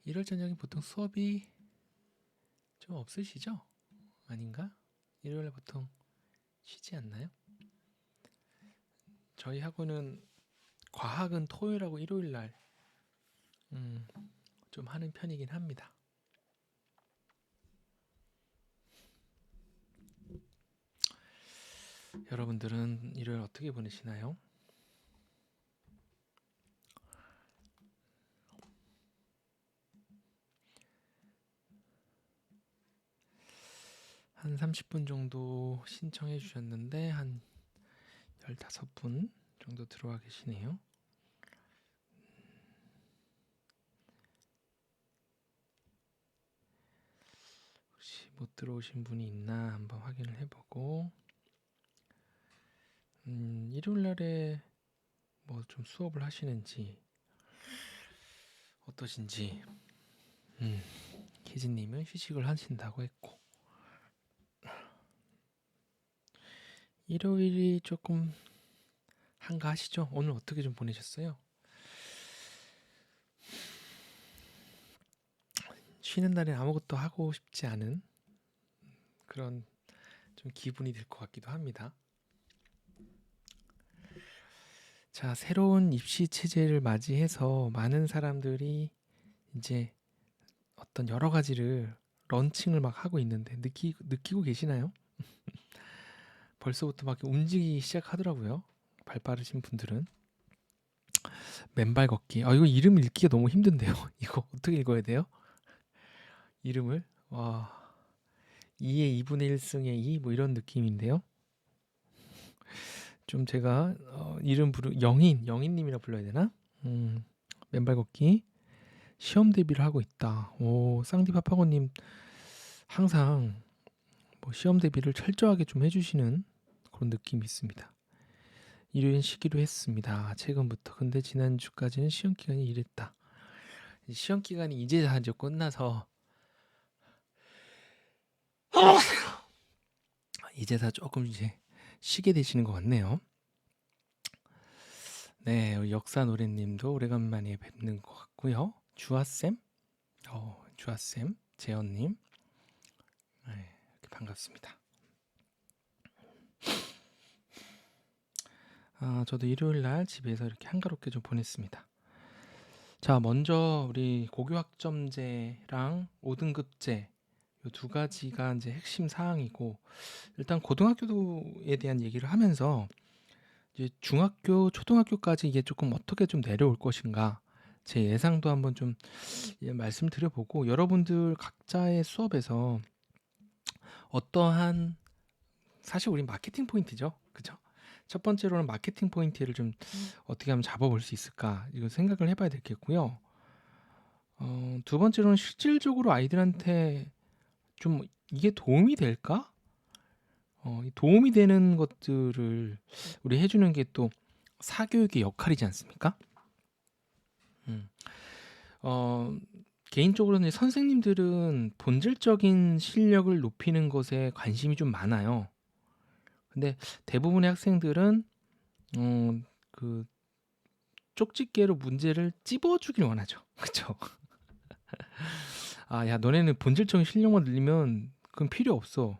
일요일 저녁에 보통 수업이 좀 없으시죠? 아닌가? 일요일에 보통 쉬지 않나요? 저희 학원은 과학은 토요일하고 일요일 날 좀 하는 편이긴 합니다. 여러분들은 일요일 어떻게 보내시나요? 한 30분 정도 신청해 주셨는데 한 15분 정도 들어와 계시네요. 혹시 못 들어오신 분이 있나 한번 확인을 해보고 일요일 날에 뭐 좀 수업을 하시는지 어떠신지 희진님은 휴식을 하신다고 했고 일요일이 조금 한가하시죠? 오늘 어떻게 좀 보내셨어요? 쉬는 날에 아무것도 하고 싶지 않은 그런 좀 기분이 들 것 같기도 합니다. 자, 새로운 입시 체제를 맞이해서 많은 사람들이 이제 어떤 여러 가지를 런칭을 막 하고 있는데 느끼고 계시나요? 벌써부터 막 움직이기 시작하더라고요. 발 빠르신 분들은 맨발 걷기. 이거 이름 읽기가 너무 힘든데요. 이거 어떻게 읽어야 돼요? 이름을 와 2의 2분의 1승의 2 뭐 이런 느낌인데요. 좀 제가 이름 영인님이라 불러야 되나? 맨발 걷기 시험 대비를 하고 있다. 오 쌍디파파고님 항상 뭐 시험 대비를 철저하게 좀 해주시는 그런 느낌이 있습니다. 일요일 쉬기로 했습니다. 최근부터. 근데 지난주까지는 시험 기간이 이랬다. 시험 기간이 이제 끝나서 이제 다 조금 이제 쉬게 되시는 것 같네요. 네, 역사 노래님도 오래간만에 뵙는 것 같고요. 주아쌤, 주아쌤, 재현님, 네, 이렇게 반갑습니다. 저도 일요일 날 집에서 이렇게 한가롭게 좀 보냈습니다. 자, 먼저 우리 고교학점제랑 5등급제 이 두 가지가 이제 핵심 사항이고 일단 고등학교에 대한 얘기를 하면서 이제 중학교, 초등학교까지 이게 조금 어떻게 좀 내려올 것인가 제 예상도 한번 좀 말씀드려보고 여러분들 각자의 수업에서 어떠한 사실 우리 마케팅 포인트죠, 그죠? 첫 번째로는 마케팅 포인트를 좀 어떻게 하면 잡아볼 수 있을까 이거 생각을 해봐야 되겠고요. 두 번째로는 실질적으로 아이들한테 좀 이게 도움이 될까? 도움이 되는 것들을 우리 해주는 게 또 사교육의 역할이지 않습니까? 음. 어, 개인적으로는 선생님들은 본질적인 실력을 높이는 것에 관심이 좀 많아요. 근데 대부분의 학생들은 그 쪽집게로 문제를 찝어주길 원하죠. 그쵸? 야, 너네는 본질적인 실력만 늘리면 그건 필요 없어.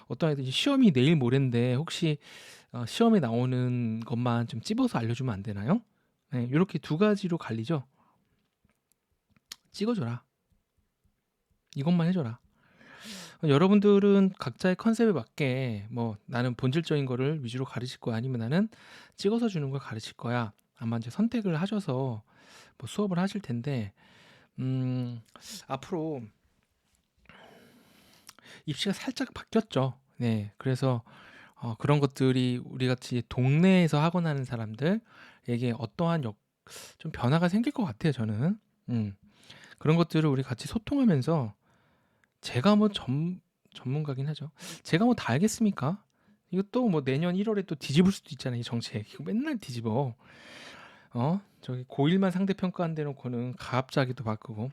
어떤 아이들이 시험이 내일 모레인데 혹시 시험에 나오는 것만 좀 찝어서 알려주면 안 되나요? 네, 이렇게 두 가지로 갈리죠. 찍어줘라. 이것만 해줘라. 여러분들은 각자의 컨셉에 맞게 뭐 나는 본질적인 거를 위주로 가르칠 거야 아니면 나는 찍어서 주는 걸 가르칠 거야 아마 이제 선택을 하셔서 뭐 수업을 하실 텐데 앞으로 입시가 살짝 바뀌었죠. 네, 그래서 그런 것들이 우리 같이 동네에서 학원 하는 사람들에게 어떠한 좀 변화가 생길 것 같아요. 저는 그런 것들을 우리 같이 소통하면서 제가 뭐 전문가긴 하죠. 제가 뭐 다 알겠습니까? 이것도 뭐 내년 1월에 또 뒤집을 수도 있잖아요. 이 정책 이거 맨날 뒤집어. 저기 고1만 상대평가 안 대놓고는 가압자기도 바꾸고.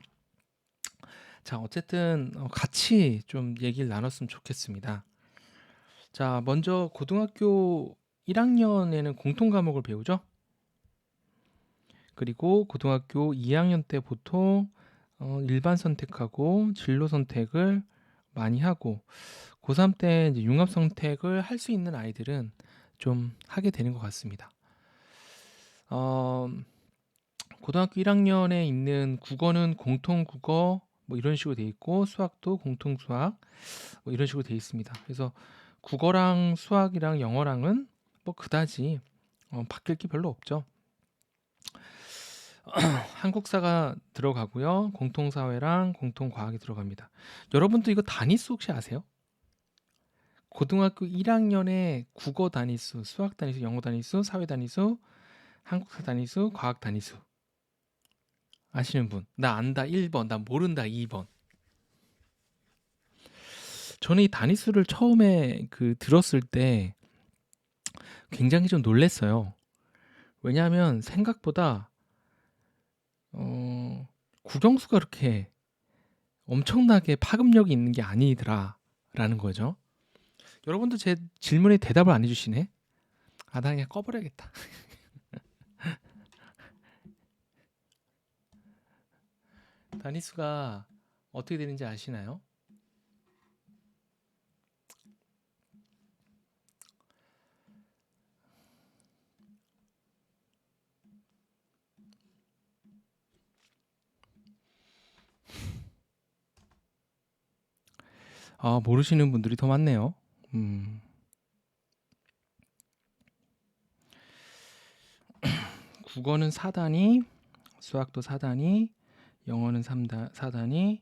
자, 어쨌든 같이 좀 얘기를 나눴으면 좋겠습니다. 자, 먼저 고등학교 1학년에는 공통 과목을 배우죠. 그리고 고등학교 2학년 때 보통 일반 선택하고 진로 선택을 많이 하고 고3 때 이제 융합 선택을 할 수 있는 아이들은 좀 하게 되는 것 같습니다. 어, 고등학교 1학년에 있는 국어는 공통 국어 뭐 이런 식으로 돼 있고 수학도 공통 수학 뭐 이런 식으로 돼 있습니다. 그래서 국어랑 수학이랑 영어랑은 뭐 그다지 바뀔 게 별로 없죠. 한국사가 들어가고요. 공통사회랑 공통과학이 들어갑니다. 여러분도 이거 단위수 혹시 아세요? 고등학교 1학년에 국어 단위수, 수학 단위수, 영어 단위수, 사회 단위수, 한국사 단위수, 과학 단위수 아시는 분? 나 안다 1번, 나 모른다 2번. 저는 이 단위수를 처음에 들었을 때 굉장히 좀 놀랐어요. 왜냐하면 생각보다 국영수가 그렇게 엄청나게 파급력이 있는 게 아니더라라는 거죠. 여러분도 제 질문에 대답을 안 해주시네. 나 그냥 꺼버려야겠다. 단위수가 어떻게 되는지 아시나요? 모르시는 분들이 더 많네요. 국어는 4단위, 수학도 4단위, 영어는 4단위,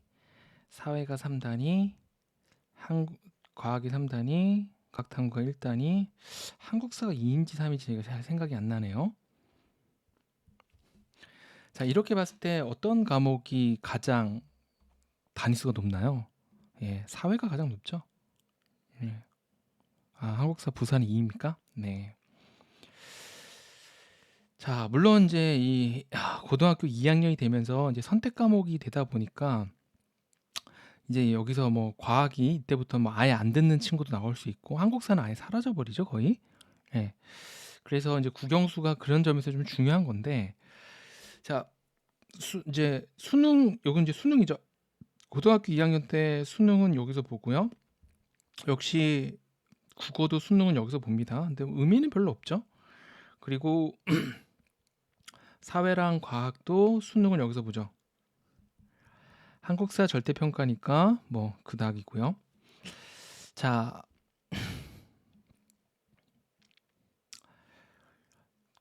사회가 3단위, 과학이 3단위, 과학탐구가 1단위, 한국사가 2인지 3인지 제가 잘 생각이 안 나네요. 자, 이렇게 봤을 때 어떤 과목이 가장 단위수가 높나요? 예, 사회가 가장 높죠. 예. 한국사 부산이 2입니까? 네. 자, 물론 이제 고등학교 2학년이 되면서 이제 선택 과목이 되다 보니까 이제 여기서 뭐 과학이 이때부터 뭐 아예 안 듣는 친구도 나올 수 있고 한국사는 아예 사라져 버리죠, 거의. 예. 그래서 이제 국영수가 그런 점에서 좀 중요한 건데 자, 이제 수능 요건 이제 수능이죠. 고등학교 2학년 때 수능은 여기서 보고요. 역시 국어도 수능은 여기서 봅니다. 근데 의미는 별로 없죠. 그리고 사회랑 과학도 수능은 여기서 보죠. 한국사 절대평가니까 뭐 그닥이고요. 자,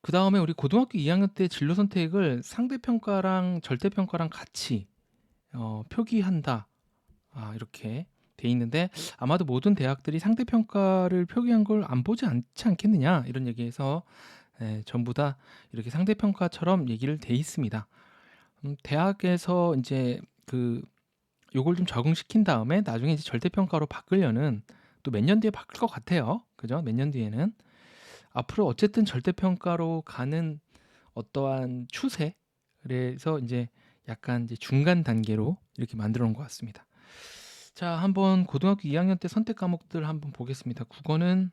그 다음에 우리 고등학교 2학년 때 진로 선택을 상대평가랑 절대평가랑 같이 표기한다. 이렇게 돼 있는데 아마도 모든 대학들이 상대평가를 표기한 걸 안 보지 않지 않겠느냐 이런 얘기에서 전부 다 이렇게 상대평가처럼 얘기를 돼 있습니다. 대학에서 이제 요걸 좀 적응시킨 다음에 나중에 이제 절대평가로 바꾸려는 또 몇 년 뒤에 바뀔 것 같아요. 그죠? 몇 년 뒤에는 앞으로 어쨌든 절대평가로 가는 어떠한 추세 그래서 이제 약간 이제 중간 단계로 이렇게 만들어 놓은 것 같습니다. 자, 한번 고등학교 2학년 때 선택 과목들 한번 보겠습니다. 국어는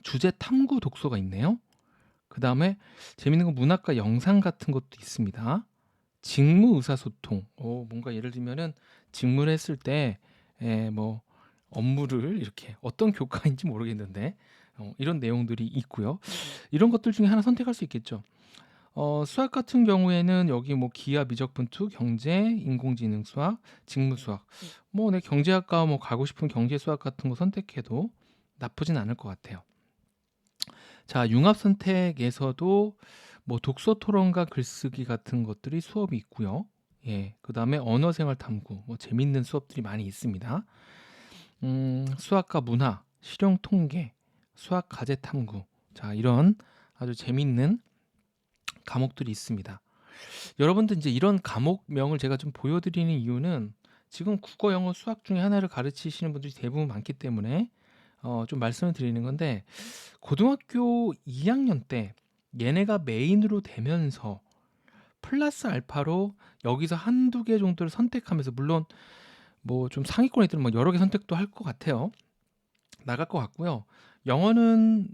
주제 탐구 독서가 있네요. 그 다음에 재밌는 건 문학과 영상 같은 것도 있습니다. 직무 의사소통. 뭔가 예를 들면은 직무를 했을 때, 뭐, 업무를 이렇게 어떤 교과인지 모르겠는데, 이런 내용들이 있고요. 이런 것들 중에 하나 선택할 수 있겠죠. 수학 같은 경우에는 여기 뭐 기하, 미적 분투, 경제, 인공지능 수학, 직무 수학. 뭐 내 경제학과 뭐 가고 싶은 경제 수학 같은 거 선택해도 나쁘진 않을 것 같아요. 자, 융합 선택에서도 뭐 독서 토론과 글쓰기 같은 것들이 수업이 있고요. 예, 그다음에 언어 생활 탐구, 뭐 재밌는 수업들이 많이 있습니다. 수학과 문화, 실용 통계, 수학 가제 탐구. 자, 이런 아주 재밌는 과목들이 있습니다. 여러분들 이제 이런 과목명을 제가 좀 보여드리는 이유는 지금 국어, 영어, 수학 중에 하나를 가르치시는 분들이 대부분 많기 때문에 좀 말씀을 드리는 건데 고등학교 2학년 때 얘네가 메인으로 되면서 플러스 알파로 여기서 한두 개 정도를 선택하면서 물론 뭐 좀 상위권에 있는 뭐 여러 개 선택도 할 것 같아요. 나갈 것 같고요. 영어는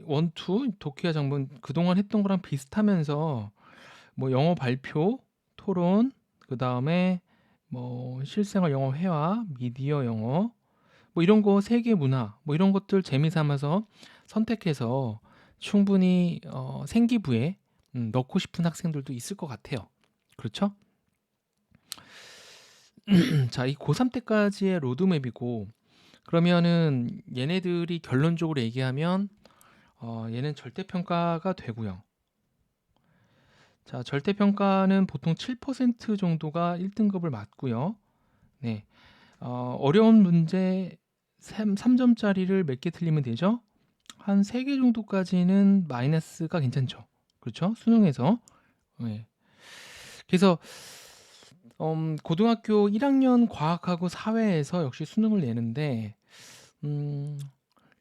원투 도키와 장문 그동안 했던 거랑 비슷하면서 뭐 영어 발표 토론, 그다음에 뭐 실생활 영어 회화, 미디어 영어, 뭐 이런 거 세계 문화, 뭐 이런 것들 재미 삼아서 선택해서 충분히 생기부에 넣고 싶은 학생들도 있을 것 같아요. 그렇죠? 자, 이 고3 때까지의 로드맵이고, 그러면은 얘네들이 결론적으로 얘기하면 얘는 절대평가가 되고요. 자, 절대평가는 보통 7% 정도가 1등급을 맞고요. 네, 어려운 문제 3점짜리를 몇 개 틀리면 되죠? 한 3개 정도까지는 마이너스가 괜찮죠. 그렇죠? 수능에서. 네. 그래서 고등학교 1학년 과학하고 사회에서 역시 수능을 내는데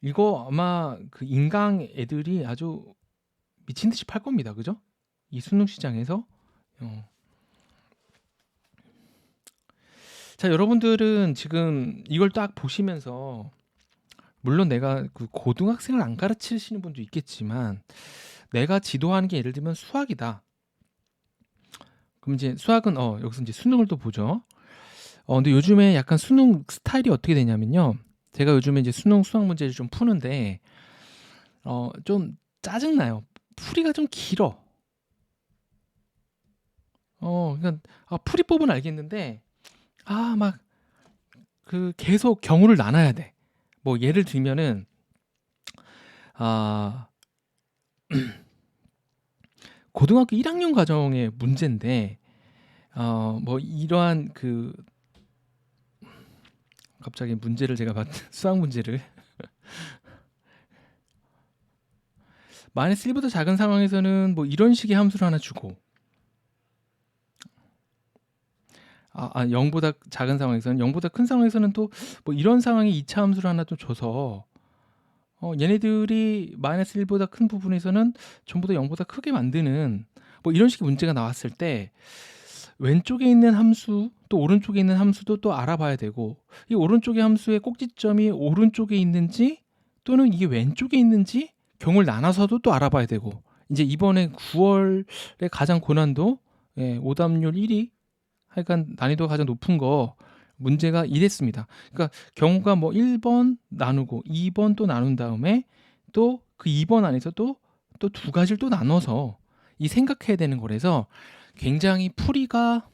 이거 아마 그 인강 애들이 아주 미친 듯이 팔 겁니다. 그죠? 이 수능 시장에서. 자, 여러분들은 지금 이걸 딱 보시면서 물론 내가 그 고등학생을 안 가르치시는 분도 있겠지만 내가 지도하는 게 예를 들면 수학이다. 그럼 이제 수학은 여기서 이제 수능을 또 보죠. 근데 요즘에 약간 수능 스타일이 어떻게 되냐면요. 제가 요즘에 이제 수능 수학 문제를 좀 푸는데 좀 짜증나요. 풀이가 좀 길어. 그러니까 풀이법은 알겠는데 막 그 계속 경우를 나눠야 돼. 뭐 예를 들면은 아 고등학교 1학년 과정의 문제인데 뭐 이러한 그 갑자기 문제를 제가 수학 문제를 마이너스 1보다 작은 상황에서는 뭐 이런 식의 함수를 하나 주고 0보다 작은 상황에서는 0보다 큰 상황에서는 또 뭐 이런 상황에 2차 함수를 하나 또 줘서 얘네들이 마이너스 1보다 큰 부분에서는 전부 다 0보다 크게 만드는 뭐 이런 식의 문제가 나왔을 때 왼쪽에 있는 함수 또 오른쪽에 있는 함수도 또 알아봐야 되고 이 오른쪽의 함수의 꼭지점이 오른쪽에 있는지 또는 이게 왼쪽에 있는지 경우를 나눠서도 또 알아봐야 되고 이제 이번에 9월에 가장 고난도 오답률 1위 하여간 난이도가 가장 높은 거 문제가 이랬습니다. 그러니까 경우가 뭐 1번 나누고 2번 또 나눈 다음에 또 그 2번 안에서 또 두 가지를 또 나눠서 이 생각해야 되는 거라서 굉장히 풀이가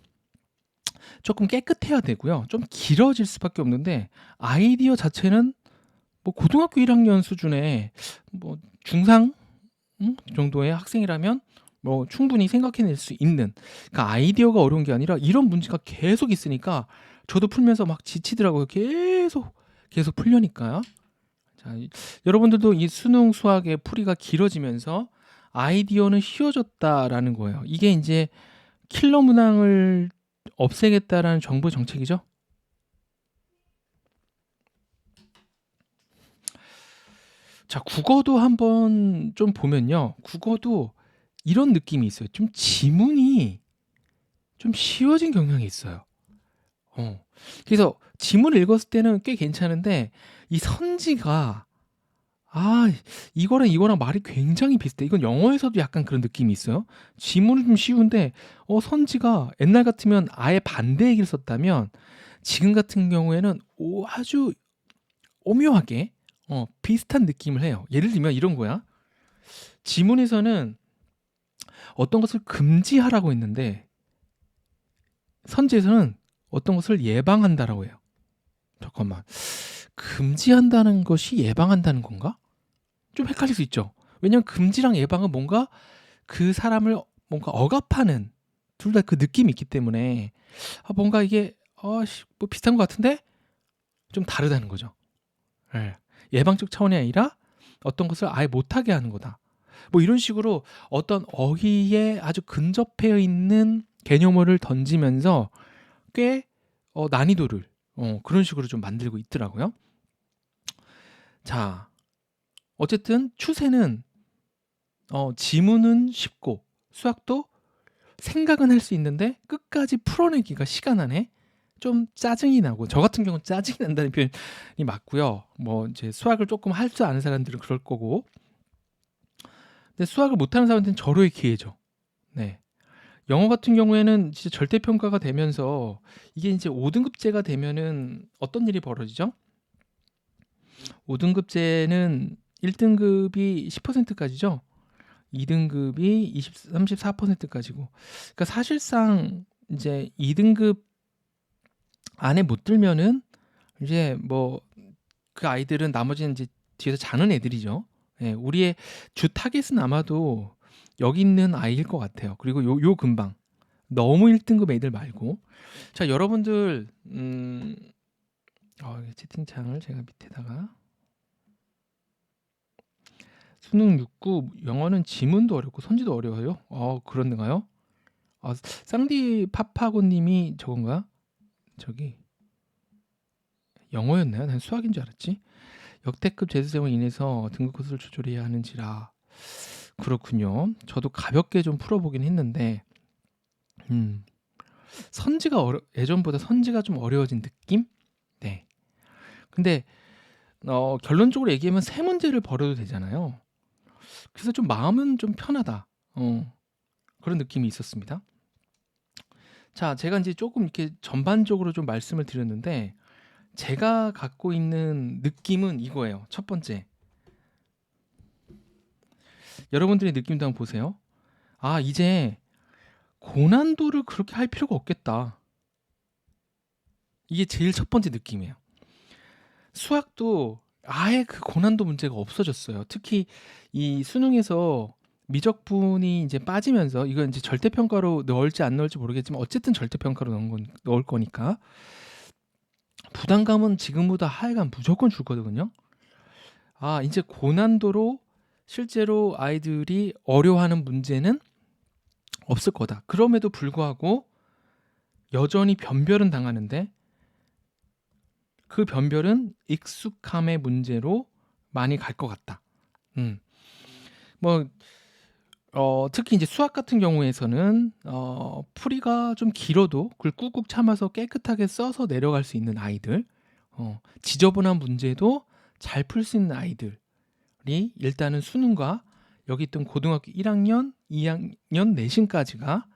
조금 깨끗해야 되고요. 좀 길어질 수밖에 없는데 아이디어 자체는 뭐 고등학교 1학년 수준의 뭐 중상 정도의 학생이라면 뭐 충분히 생각해낼 수 있는 그러니까 아이디어가 어려운 게 아니라 이런 문제가 계속 있으니까 저도 풀면서 막 지치더라고요. 계속 풀려니까요. 자, 여러분들도 이 수능 수학의 풀이가 길어지면서 아이디어는 쉬워졌다라는 거예요. 이게 이제 킬러 문항을 없애겠다라는 정부의 정책이죠. 자, 국어도 한번 좀 보면요. 국어도 이런 느낌이 있어요. 좀 지문이 좀 쉬워진 경향이 있어요. 그래서 지문을 읽었을 때는 꽤 괜찮은데 이 선지가 이거랑 말이 굉장히 비슷해. 이건 영어에서도 약간 그런 느낌이 있어요. 지문은 좀 쉬운데 선지가 옛날 같으면 아예 반대 얘기를 썼다면 지금 같은 경우에는 아주 오묘하게 비슷한 느낌을 해요. 예를 들면 이런 거야. 지문에서는 어떤 것을 금지하라고 했는데 선지에서는 어떤 것을 예방한다라고 해요. 잠깐만. 금지한다는 것이 예방한다는 건가? 좀 헷갈릴 수 있죠. 왜냐면 금지랑 예방은 뭔가 그 사람을 뭔가 억압하는 둘 다 그 느낌이 있기 때문에 뭔가 이게 뭐 비슷한 것 같은데 좀 다르다는 거죠. 예. 예방적 차원이 아니라 어떤 것을 아예 못하게 하는 거다. 뭐 이런 식으로 어떤 어휘에 아주 근접해 있는 개념어를 던지면서 꽤 난이도를 그런 식으로 좀 만들고 있더라고요. 자, 어쨌든 추세는 지문은 쉽고 수학도 생각은 할 수 있는데 끝까지 풀어내기가 시간 안에 좀 짜증이 나고 저 같은 경우는 짜증이 난다는 표현이 맞고요. 뭐 이제 수학을 조금 할 줄 아는 사람들은 그럴 거고 근데 수학을 못하는 사람들은 절호의 기회죠. 네. 영어 같은 경우에는 진짜 절대평가가 되면서 이게 이제 5등급제가 되면은 어떤 일이 벌어지죠? 5등급제는 1등급이 10%까지죠. 2등급이 34%까지고. 그러니까 사실상 이제 2등급 안에 못 들면은 이제 뭐 그 아이들은 나머지는 이제 뒤에서 자는 애들이죠. 예, 우리의 주 타겟은 아마도 여기 있는 아이일 것 같아요. 그리고 요 근방. 너무 1등급 애들 말고. 자, 여러분들 채팅창을 제가 밑에다가 수능 6구 영어는 지문도 어렵고 선지도 어려워요. 그런가요? 쌍디 파파고님이 저건가? 저기 영어였나요? 난 수학인 줄 알았지. 역대급 재수생으로 인해서 등급 코스를 조절해야 하는지라. 그렇군요. 저도 가볍게 좀 풀어보긴 했는데 선지가 예전보다 선지가 좀 어려워진 느낌? 네. 근데 결론적으로 얘기하면 세 문제를 벌어도 되잖아요. 그래서 좀 마음은 좀 편하다. 그런 느낌이 있었습니다. 자, 제가 이제 조금 이렇게 전반적으로 좀 말씀을 드렸는데 제가 갖고 있는 느낌은 이거예요. 첫 번째. 여러분들의 느낌도 한번 보세요. 이제 고난도를 그렇게 할 필요가 없겠다. 이게 제일 첫 번째 느낌이에요. 수학도 아예 그 고난도 문제가 없어졌어요. 특히 이 수능에서 미적분이 이제 빠지면서 이건 이제 절대평가로 넣을지 안 넣을지 모르겠지만 어쨌든 절대평가로 넣을 거니까 부담감은 지금보다 하여간 무조건 줄 거거든요. 이제 고난도로 실제로 아이들이 어려워하는 문제는 없을 거다. 그럼에도 불구하고 여전히 변별은 당하는데 그 변별은 익숙함의 문제로 많이 갈 것 같다. 특히 이제 수학 같은 경우에서는 풀이가 좀 길어도 그걸 꾹꾹 참아서 깨끗하게 써서 내려갈 수 있는 아이들, 지저분한 문제도 잘 풀 수 있는 아이들이 일단은 수능과 여기 있던 고등학교 1학년, 2학년 내신까지가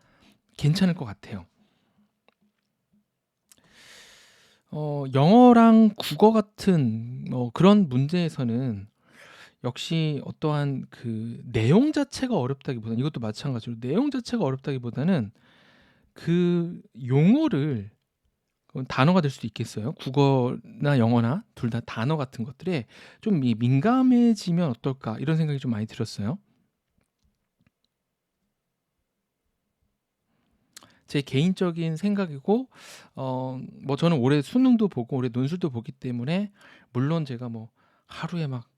괜찮을 것 같아요. 영어랑 국어 같은 그런 문제에서는 역시 어떠한 그 내용 자체가 어렵다기보다는 이것도 마찬가지로 내용 자체가 어렵다기보다는 그 용어를 단어가 될 수도 있겠어요. 국어나 영어나 둘 다 단어 같은 것들에 좀 민감해지면 어떨까 이런 생각이 좀 많이 들었어요. 제 개인적인 생각이고 뭐 저는 올해 수능도 보고 올해 논술도 보기 때문에 물론 제가 뭐 하루에 막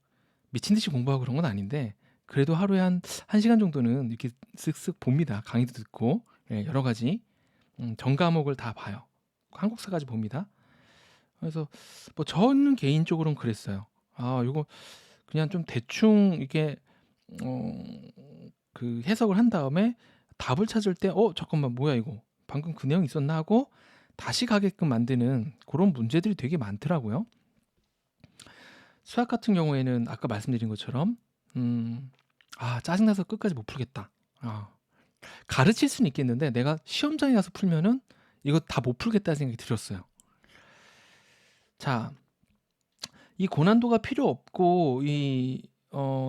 미친 듯이 공부하고 그런 건 아닌데 그래도 하루에 한 1시간 정도는 이렇게 쓱쓱 봅니다. 강의도 듣고 여러 가지 전 과목을 다 봐요. 한국사까지 봅니다. 그래서 뭐 저는 개인적으로는 그랬어요. 이거 그냥 좀 대충 이게 그 해석을 한 다음에 답을 찾을 때 잠깐만 뭐야 이거 방금 그 내용 있었나 하고 다시 가게끔 만드는 그런 문제들이 되게 많더라고요. 수학 같은 경우에는 아까 말씀드린 것처럼 짜증나서 끝까지 못 풀겠다. 가르칠 수는 있겠는데 내가 시험장에 가서 풀면은 이거 다 못 풀겠다는 생각이 들었어요. 자, 이 고난도가 필요 없고 이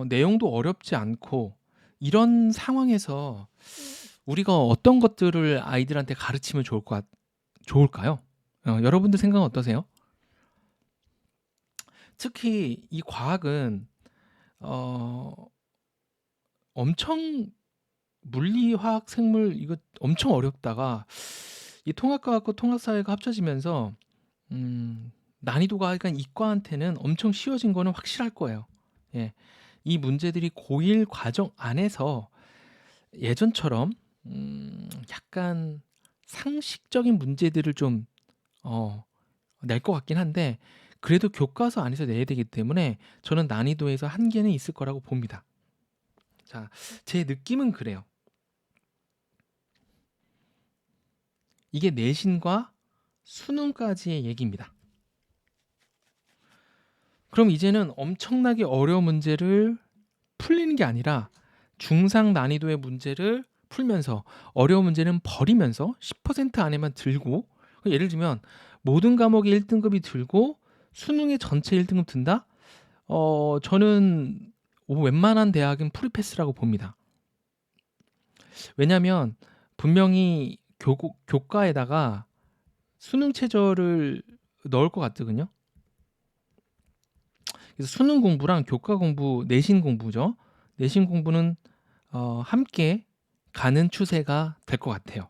내용도 어렵지 않고 이런 상황에서 우리가 어떤 것들을 아이들한테 가르치면 좋을까요? 여러분들 생각은 어떠세요? 특히 이 과학은 엄청 물리, 화학, 생물 이거 엄청 어렵다가 이 통합과학과 통합사회가 합쳐지면서 난이도가 약간 이과한테는 엄청 쉬워진 거는 확실할 거예요. 예. 이 문제들이 고1 과정 안에서 예전처럼 약간 상식적인 문제들을 좀 낼 것 같긴 한데 그래도 교과서 안에서 내야 되기 때문에 저는 난이도에서 한계는 있을 거라고 봅니다. 자, 제 느낌은 그래요. 이게 내신과 수능까지의 얘기입니다. 그럼 이제는 엄청나게 어려운 문제를 풀리는 게 아니라 중상 난이도의 문제를 풀면서 어려운 문제는 버리면서 10% 안에만 들고, 예를 들면 모든 과목에 1등급이 들고 수능에 전체 1등급 든다? 저는 웬만한 대학은 프리패스라고 봅니다. 왜냐면 분명히 교과에다가 수능 최저를 넣을 것 같거든요. 그래서 수능 공부랑 교과 공부, 내신 공부죠. 내신 공부는 함께 가는 추세가 될 것 같아요.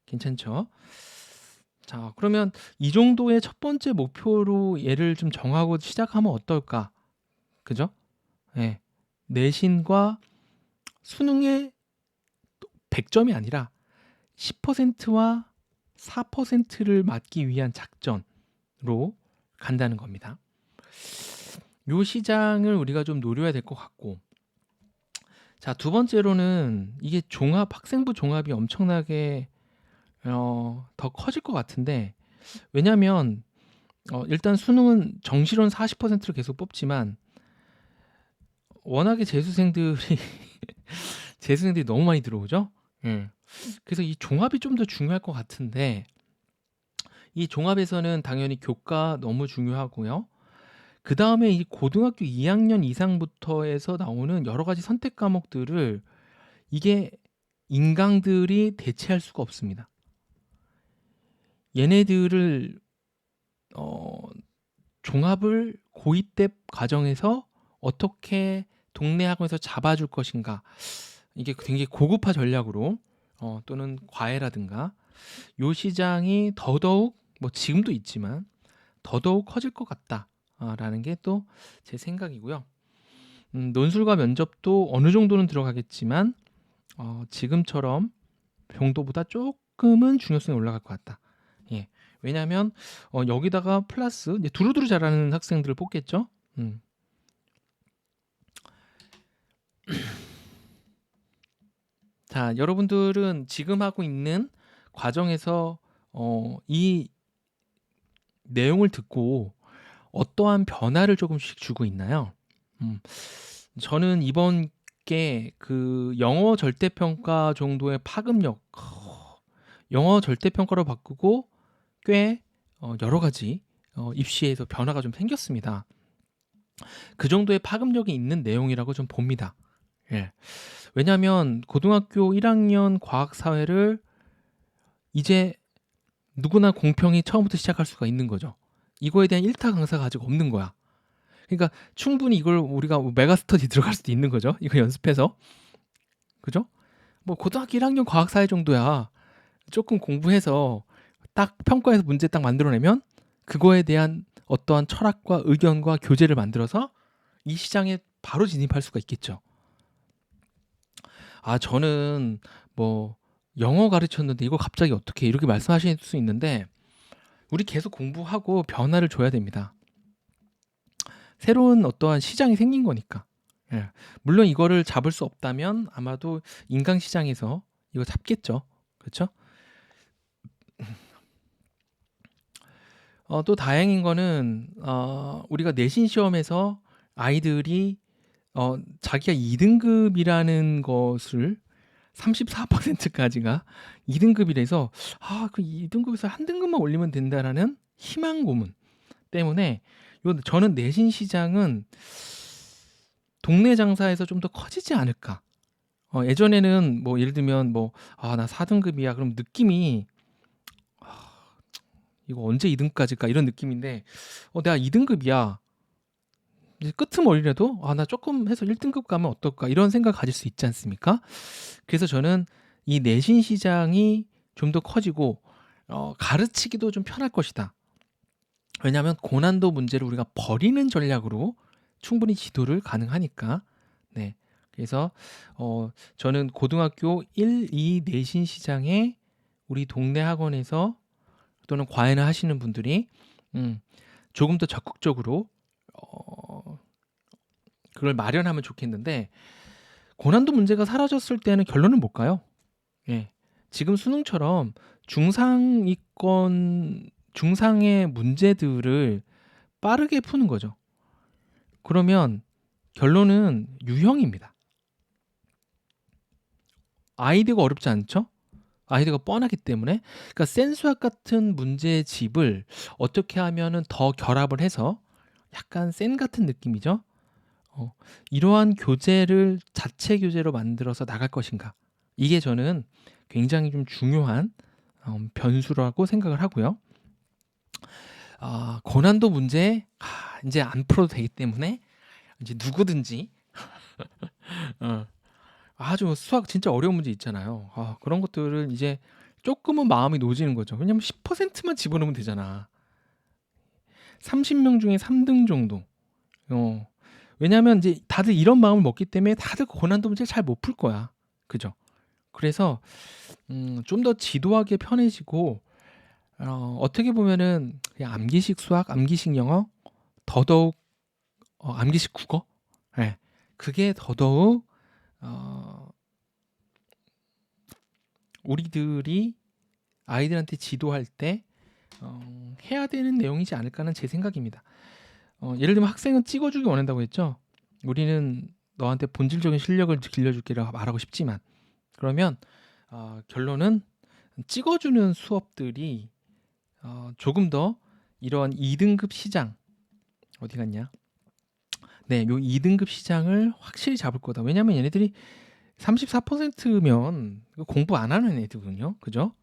괜찮죠? 자, 그러면 이 정도의 첫 번째 목표로 얘를 좀 정하고 시작하면 어떨까? 그죠? 예. 내신과 수능의 100점이 아니라 10%와 4%를 맞기 위한 작전으로 간다는 겁니다. 요 시장을 우리가 좀 노려야 될 것 같고, 자, 두 번째로는 이게 학생부 종합이 엄청나게 더 커질 것 같은데, 왜냐면 일단 수능은 정시론 40%를 계속 뽑지만 워낙에 재수생들이 너무 많이 들어오죠. 그래서 이 종합이 좀 더 중요할 것 같은데, 이 종합에서는 당연히 교과 너무 중요하고요. 그 다음에 이 고등학교 2학년 이상부터에서 나오는 여러 가지 선택 과목들을 이게 인강들이 대체할 수가 없습니다. 얘네들을 종합을 고2 때 과정에서 어떻게 동네 학원에서 잡아줄 것인가, 이게 굉장히 고급화 전략으로 또는 과외라든가 요 시장이 더더욱 지금도 있지만 더더욱 커질 것 같다라는 게 또 제 생각이고요. 논술과 면접도 어느 정도는 들어가겠지만 지금처럼 정도보다 조금은 중요성이 올라갈 것 같다. 예. 왜냐하면 여기다가 플러스 이제 두루두루 잘하는 학생들을 뽑겠죠. 자, 여러분들은 지금 하고 있는 과정에서 이 내용을 듣고 어떠한 변화를 조금씩 주고 있나요? 저는 이번 게 그 영어 절대평가 정도의 파급력, 영어 절대평가로 바꾸고 꽤 여러 가지 입시에서 변화가 좀 생겼습니다. 그 정도의 파급력이 있는 내용이라고 좀 봅니다. 예. 왜냐하면 고등학교 1학년 과학사회를 이제 누구나 공평히 처음부터 시작할 수가 있는 거죠. 이거에 대한 일타 강사가 아직 없는 거야. 그러니까 충분히 이걸 우리가 메가스터디 들어갈 수도 있는 거죠. 이거 연습해서. 그죠? 고등학교 1학년 과학사회 정도야. 조금 공부해서 딱 평가해서 문제 딱 만들어내면 그거에 대한 어떠한 철학과 의견과 교재를 만들어서 이 시장에 바로 진입할 수가 있겠죠. 저는 영어 가르쳤는데 이거 갑자기 어떻게 이렇게 말씀하실 수 있는데, 우리 계속 공부하고 변화를 줘야 됩니다. 새로운 어떠한 시장이 생긴 거니까. 예. 물론 이거를 잡을 수 없다면 아마도 인강 시장에서 이거 잡겠죠. 그렇죠? 또 다행인 거는 우리가 내신 시험에서 아이들이 자기가 2등급이라는 것을 34%까지가 2등급이라서 그 2등급에서 한 등급만 올리면 된다라는 희망 고문 때문에 저는 내신 시장은 동네 장사에서 좀 더 커지지 않을까. 예전에는 예를 들면 나 4등급이야. 그럼 느낌이 이거 언제 2등까지일까 이런 느낌인데, 내가 2등급이야. 이제 끄트머리라도 나 조금 해서 1등급 가면 어떨까 이런 생각 가질 수 있지 않습니까? 그래서 저는 이 내신 시장이 좀 더 커지고 가르치기도 좀 편할 것이다. 왜냐하면 고난도 문제를 우리가 버리는 전략으로 충분히 지도를 가능하니까. 네. 그래서 저는 고등학교 1, 2 내신 시장에 우리 동네 학원에서 또는 과외를 하시는 분들이 조금 더 적극적으로 그걸 마련하면 좋겠는데, 고난도 문제가 사라졌을 때는 결론은 뭘까요? 예. 지금 수능처럼 중상의 문제들을 빠르게 푸는 거죠. 그러면 결론은 유형입니다. 아이디어가 어렵지 않죠? 아이디어가 뻔하기 때문에. 그러니까 센 수학 같은 문제의 집을 어떻게 하면은 더 결합을 해서 약간 센 같은 느낌이죠. 이러한 교재를 자체 교재로 만들어서 나갈 것인가. 이게 저는 굉장히 좀 중요한 변수라고 생각을 하고요. 고난도 문제 이제 안 풀어도 되기 때문에 이제 누구든지 어, 아주 수학 진짜 어려운 문제 있잖아요. 그런 것들을 이제 조금은 마음이 놓지는 거죠. 왜냐면 10%만 집어넣으면 되잖아. 30명 중에 3등 정도. 왜냐면 이제 다들 이런 마음을 먹기 때문에 다들 고난도 문제를 잘 못 풀 거야. 그죠? 그래서 좀 더 지도하기에 편해지고 어떻게 보면은 그냥 암기식 수학, 암기식 영어, 더더욱 암기식 국어, 예, 그게 더더욱 우리들이 아이들한테 지도할 때 해야 되는 내용이지 않을까는 제 생각입니다. 예를 들면 학생은 찍어주기 원한다고 했죠. 우리는 너한테 본질적인 실력을 길러줄게라고 말하고 싶지만 그러면 결론은 찍어주는 수업들이 조금 더 이런 2등급 시장 어디 갔냐? 네, 요 2등급 시장을 확실히 잡을 거다. 왜냐면 얘네들이 34%면 공부 안 하는 애들거든요. 그죠?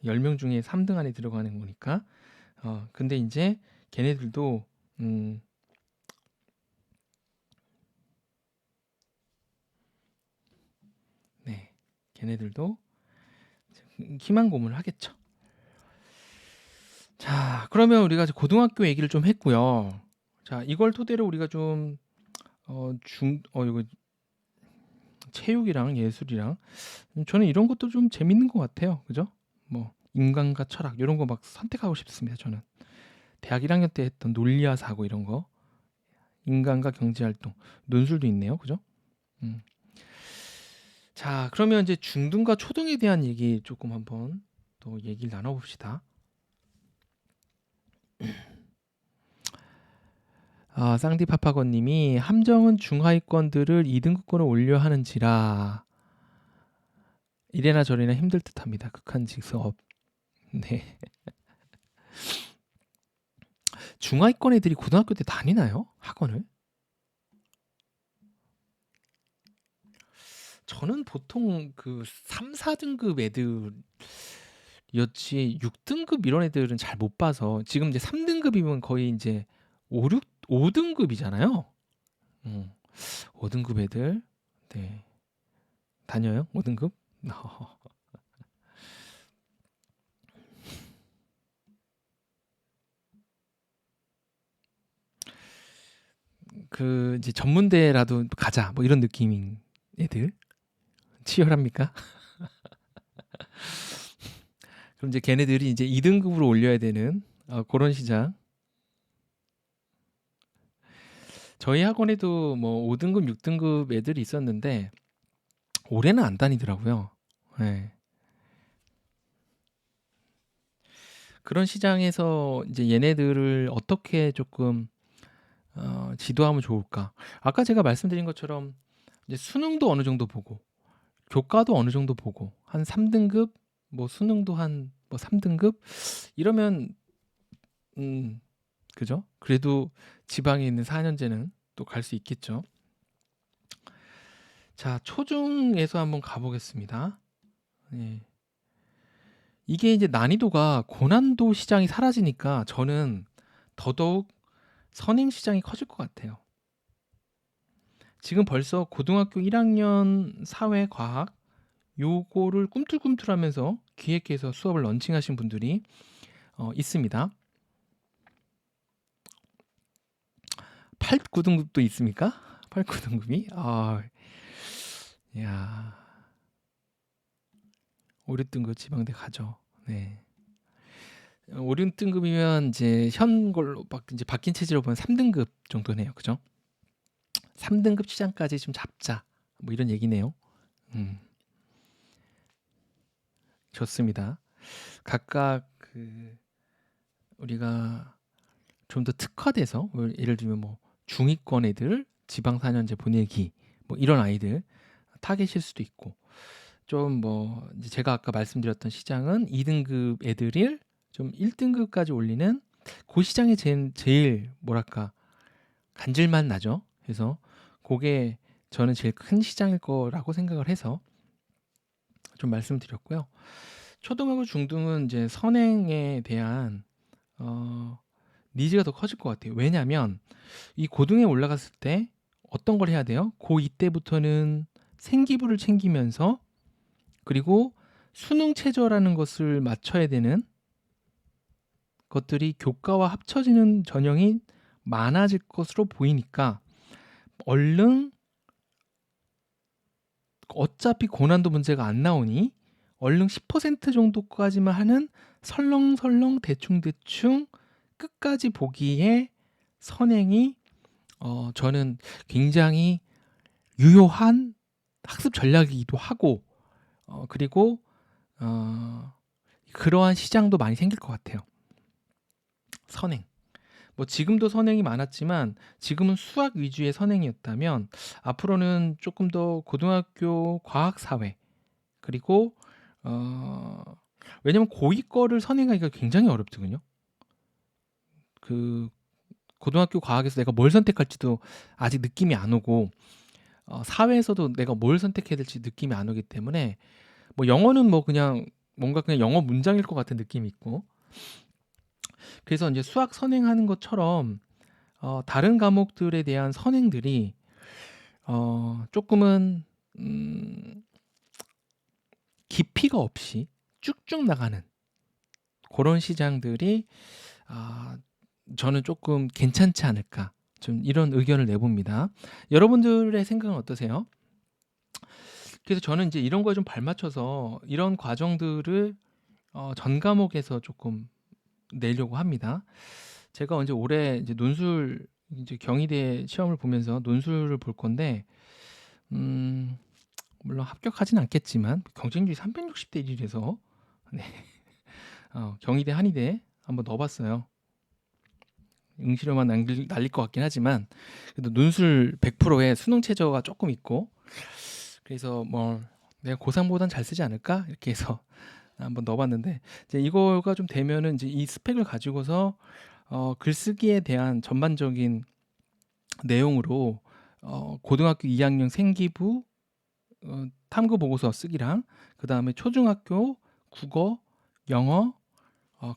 10명 중에 3등 안에 들어가는 거니까. 근데 이제 걔네들도 네, 걔네들도 희망 고문을 하겠죠. 자, 그러면 우리가 이제 고등학교 얘기를 좀 했고요. 자, 이걸 토대로 우리가 좀 이거 체육이랑 예술이랑 저는 이런 것도 좀 재밌는 것 같아요. 그죠? 뭐 인간과 철학 이런 거 막 선택하고 싶습니다. 저는 대학 1학년 때 했던 논리와 사고 이런 거, 인간과 경제 활동, 논술도 있네요. 그죠? 음. 자, 그러면 이제 중등과 초등에 대한 얘기 조금 한번 또 얘기를 나눠봅시다. 쌍디파파건님이 함정은 중하위권들을 2등급권을 올려 하는지라 이래나 저래나 힘들 듯합니다. 극한직 수업. 네. 중하위권 애들이 고등학교 때 다니나요? 학원을? 저는 보통 그 3, 4등급 애들이었지 6등급 이런 애들은 잘 못 봐서 지금 이제 3등급이면 거의 이제 5등급이잖아요. 5등급 애들 네. 다녀요? 5등급? 그 이제 전문대라도 가자 뭐 이런 느낌인 애들 치열합니까? 그럼 이제 걔네들이 이제 2등급으로 올려야 되는 그런 시장. 저희 학원에도 뭐 5등급, 6등급 애들이 있었는데 올해는 안 다니더라고요. 네. 그런 시장에서 이제 얘네들을 어떻게 조금 지도하면 좋을까? 아까 제가 말씀드린 것처럼 이제 수능도 어느 정도 보고 교과도 어느 정도 보고 한 3등급 뭐 수능도 한 뭐 3등급 이러면 그죠? 그래도 지방에 있는 4년제는 또 갈 수 있겠죠. 자, 초중에서 한번 가보겠습니다. 네. 이게 이제 난이도가 고난도 시장이 사라지니까 저는 더더욱 선행 시장이 커질 것 같아요. 지금 벌써 고등학교 1학년 사회 과학 요거를 꿈틀꿈틀하면서 기획해서 수업을 런칭하신 분들이 있습니다. 8, 9등급도 있습니까? 8, 9등급이? 야, 5, 6등급 지방대 가죠. 네. 5, 6등급이면 이제 현 걸로 이제 바뀐 체제로 보면 3등급 정도네요. 그죠? 3등급 시장까지 좀 잡자. 뭐 이런 얘기네요. 좋습니다. 각각 그 우리가 좀 더 특화돼서 예를 들면 뭐 중위권 애들 지방 4년제 보내기 뭐 이런 아이들 타겟일 수도 있고 좀 뭐 이제 제가 아까 말씀드렸던 시장은 2등급 애들을 좀 1등급까지 올리는 그 시장이 제일 뭐랄까 간질만 나죠. 그래서 그게 저는 제일 큰 시장일 거라고 생각을 해서 좀 말씀드렸고요. 초등하고 중등은 이제 선행에 대한 어, 니즈가 더 커질 것 같아요. 왜냐하면 이 고등에 올라갔을 때 어떤 걸 해야 돼요? 고2 때부터는 생기부를 챙기면서 그리고 수능 최저라는 것을 맞춰야 되는 것들이 교과와 합쳐지는 전형이 많아질 것으로 보이니까 얼른 어차피 고난도 문제가 안 나오니 얼른 10% 정도까지만 하는 설렁설렁 대충대충 끝까지 보기에 선행이 저는 굉장히 유효한 학습 전략이기도 하고 그리고 그러한 시장도 많이 생길 것 같아요. 선행. 뭐 지금도 선행이 많았지만 지금은 수학 위주의 선행이었다면 앞으로는 조금 더 고등학교 과학 사회 그리고 왜냐면 고2 거를 선행하기가 굉장히 어렵거든요. 그 고등학교 과학에서 내가 뭘 선택할지도 아직 느낌이 안 오고 사회에서도 내가 뭘 선택해야 될지 느낌이 안 오기 때문에 뭐 영어는 뭐 그냥 뭔가 그냥 영어 문장일 것 같은 느낌이 있고 그래서 이제 수학 선행하는 것처럼 다른 과목들에 대한 선행들이 조금은 깊이가 없이 쭉쭉 나가는 그런 시장들이 저는 조금 괜찮지 않을까 좀 이런 의견을 내봅니다. 여러분들의 생각은 어떠세요? 그래서 저는 이제 이런 거에 좀 발맞춰서 이런 과정들을 전 과목에서 조금 내려고 합니다. 제가 언제 올해 이제 논술 이제 경희대 시험을 보면서 논술을 볼 건데 물론 합격하진 않겠지만 경쟁률이 360대 1이라서 네. 경희대 한의대 한번 넣어봤어요. 응시료만 날릴 것 같긴 하지만 그래도 논술 100%에 수능 최저가 조금 있고 그래서 뭐 내가 고3보단 잘 쓰지 않을까 이렇게 해서 한번 넣어봤는데 이제 이거가 좀 되면은 이제 이 스펙을 가지고서 글쓰기에 대한 전반적인 내용으로 고등학교 2학년 생기부 탐구 보고서 쓰기랑 그 다음에 초중학교 국어, 영어,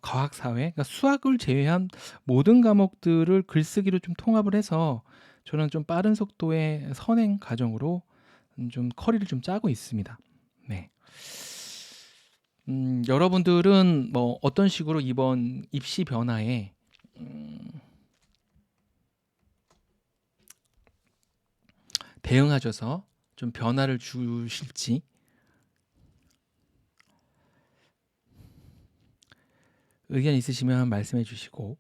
과학, 사회, 그러니까 수학을 제외한 모든 과목들을 글쓰기로 좀 통합을 해서 저는 좀 빠른 속도의 선행 과정으로 좀 커리를 좀 짜고 있습니다. 네. 여러분들은 뭐 어떤 식으로 이번 입시 변화에 대응하셔서 좀 변화를 주실지 의견 있으시면 말씀해 주시고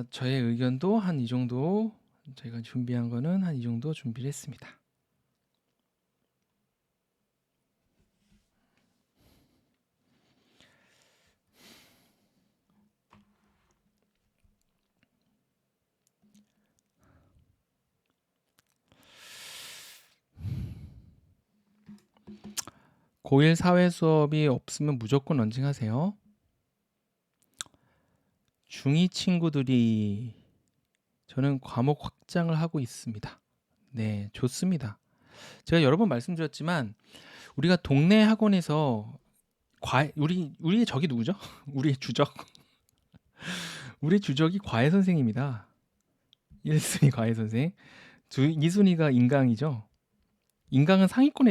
저의 의견도 한 이 정도 저희가 준비한 거는 한 이 정도 준비를 했습니다. 고1 사회 수업이 없으면 무조건 런칭하세요. 중2 친구들이 저는 과목 확장을 하고 있습니다. 네, 좋습니다. 제가 여러 번 말씀드렸지만 우리가 동네 학원에서 우리의 적이 누구죠? 우리의 주적. 우리 주적이 과외 선생입니다. 1순위 과외 선생. 2순위가 인강이죠. 인강은 상위권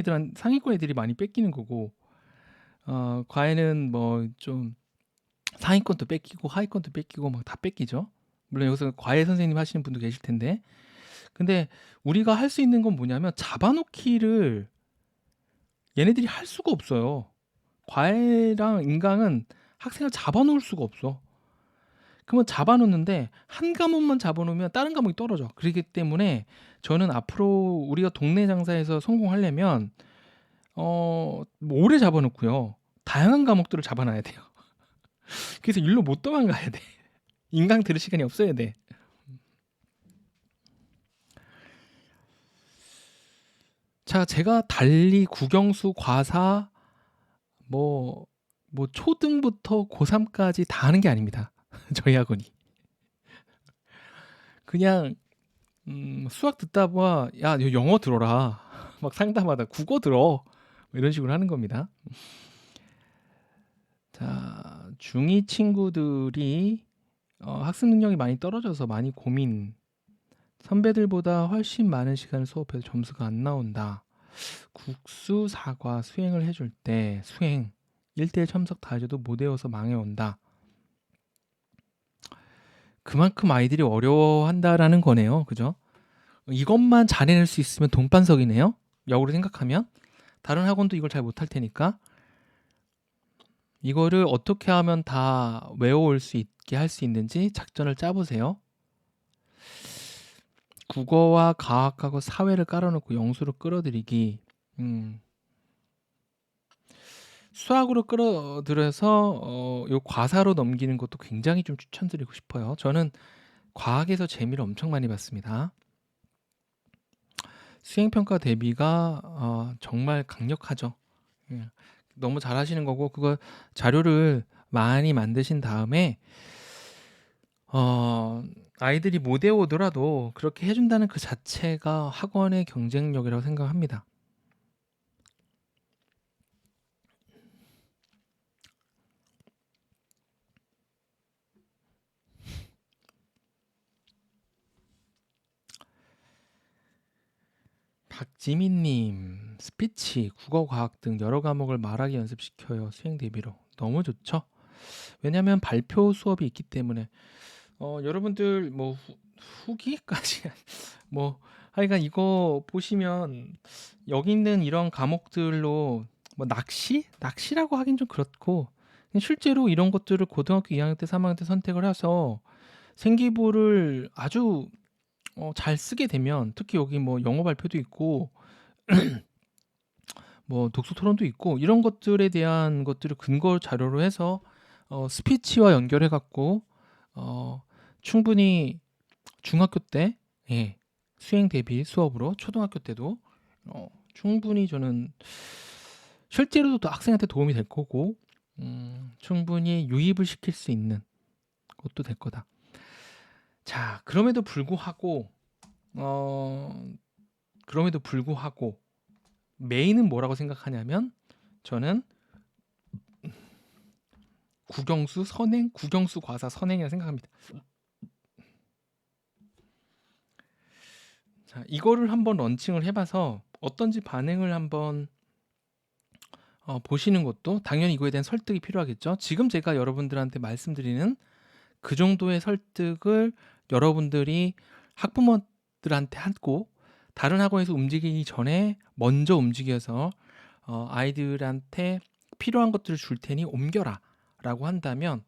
애들이 많이 뺏기는 거고 과외는 뭐 좀 상위권도 뺏기고 하위권도 뺏기고 막 다 뺏기죠. 물론 여기서 과외 선생님 하시는 분도 계실 텐데 근데 우리가 할 수 있는 건 뭐냐면 잡아놓기를 얘네들이 할 수가 없어요. 과외랑 인강은 학생을 잡아놓을 수가 없어. 그러면 잡아놓는데 한 과목만 잡아놓으면 다른 과목이 떨어져. 그렇기 때문에 저는 앞으로 우리가 동네 장사에서 성공하려면 오래 잡아놓고요. 다양한 과목들을 잡아놔야 돼요. 그래서 일로 못 도망가야 돼. 인강 들을 시간이 없어야 돼. 자, 제가 달리 국영수, 과사 뭐 초등부터 고3까지 다 하는 게 아닙니다. 저희 학원이. 그냥 수학 듣다 보아 야, 너 영어 들어라. 막 상담하다 국어 들어. 뭐 이런 식으로 하는 겁니다. 자, 중2 친구들이 학습 능력이 많이 떨어져서 많이 고민. 선배들보다 훨씬 많은 시간을 수업해도 점수가 안 나온다. 국수, 사과 수행을 해줄 때 수행 1대1 첨석 다 해줘도 못 외워서 망해온다. 그만큼 아이들이 어려워한다라는 거네요. 그죠? 이것만 잘해낼 수 있으면 돈반석이네요. 역으로 생각하면 다른 학원도 이걸 잘 못할 테니까 이거를 어떻게 하면 다 외워올 수 있게 할 수 있는지 작전을 짜보세요. 국어와 과학하고 사회를 깔아놓고 영수로 끌어들이기. 수학으로 끌어들여서 요 과사로 넘기는 것도 굉장히 좀 추천드리고 싶어요. 저는 과학에서 재미를 엄청 많이 봤습니다. 수행평가 대비가 정말 강력하죠. 예. 너무 잘하시는 거고 그거 자료를 많이 만드신 다음에 아이들이 못 외우더라도 그렇게 해준다는 그 자체가 학원의 경쟁력이라고 생각합니다. 박지민님, 스피치, 국어, 과학 등 여러 과목을 말하기 연습시켜요. 수행 대비로. 너무 좋죠? 왜냐하면 발표 수업이 있기 때문에 여러분들 뭐 후기까지 뭐 하여간 이거 보시면 여기 있는 이런 과목들로 뭐 낚시라고 하긴 좀 그렇고 실제로 이런 것들을 고등학교 2학년 때 3학년 때 선택을 해서 생기부를 아주 잘 쓰게 되면 특히 여기 뭐 영어 발표도 있고 뭐 독서 토론도 있고 이런 것들에 대한 것들을 근거 자료로 해서 스피치와 연결해 갖고 충분히 중학교 때 예, 수행 대비 수업으로 초등학교 때도 충분히 저는 실제로도 또 학생한테 도움이 될 거고 충분히 유입을 시킬 수 있는 것도 될 거다. 자, 그럼에도 불구하고 메인은 뭐라고 생각하냐면 저는 국영수 과사 선행이라고 생각합니다. 자, 이거를 한번 런칭을 해봐서 어떤지 반응을 한번 보시는 것도 당연히 이거에 대한 설득이 필요하겠죠. 지금 제가 여러분들한테 말씀드리는 그 정도의 설득을 여러분들이 학부모들한테 하고 다른 학원에서 움직이기 전에 먼저 움직여서 아이들한테 필요한 것들을 줄 테니 옮겨라 라고 한다면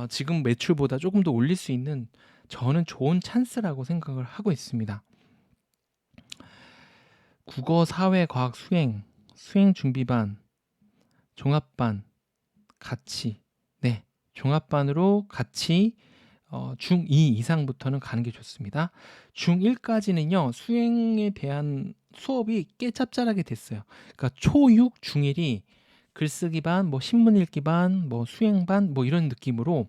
지금 매출보다 조금 더 올릴 수 있는 저는 좋은 찬스라고 생각을 하고 있습니다. 국어, 사회, 과학, 수행 준비반, 종합반 같이 네, 종합반으로 같이 중2 이상부터는 가는 게 좋습니다. 중1까지는요. 수행에 대한 수업이 꽤 짭짤하게 됐어요. 그러니까 초6, 중1이 글쓰기 반, 뭐 신문 읽기 반, 뭐 수행 반, 뭐 이런 느낌으로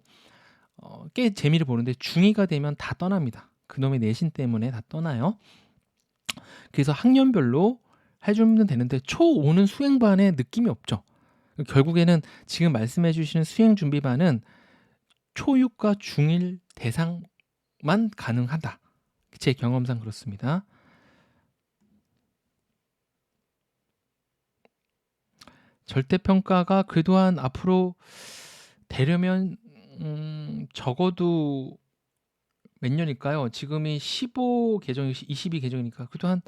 꽤 재미를 보는데 중2가 되면 다 떠납니다. 그놈의 내신 때문에 다 떠나요. 그래서 학년별로 해주면 되는데 초5는 수행반에 느낌이 없죠. 결국에는 지금 말씀해 주시는 수행 준비반은 초6과 중1 대상만 가능하다. 제 경험상 그렇습니다. 절대평가가 그동안 앞으로 되려면 적어도 몇 년일까요? 지금이 15 개정, 22 개정이니까 그래도 한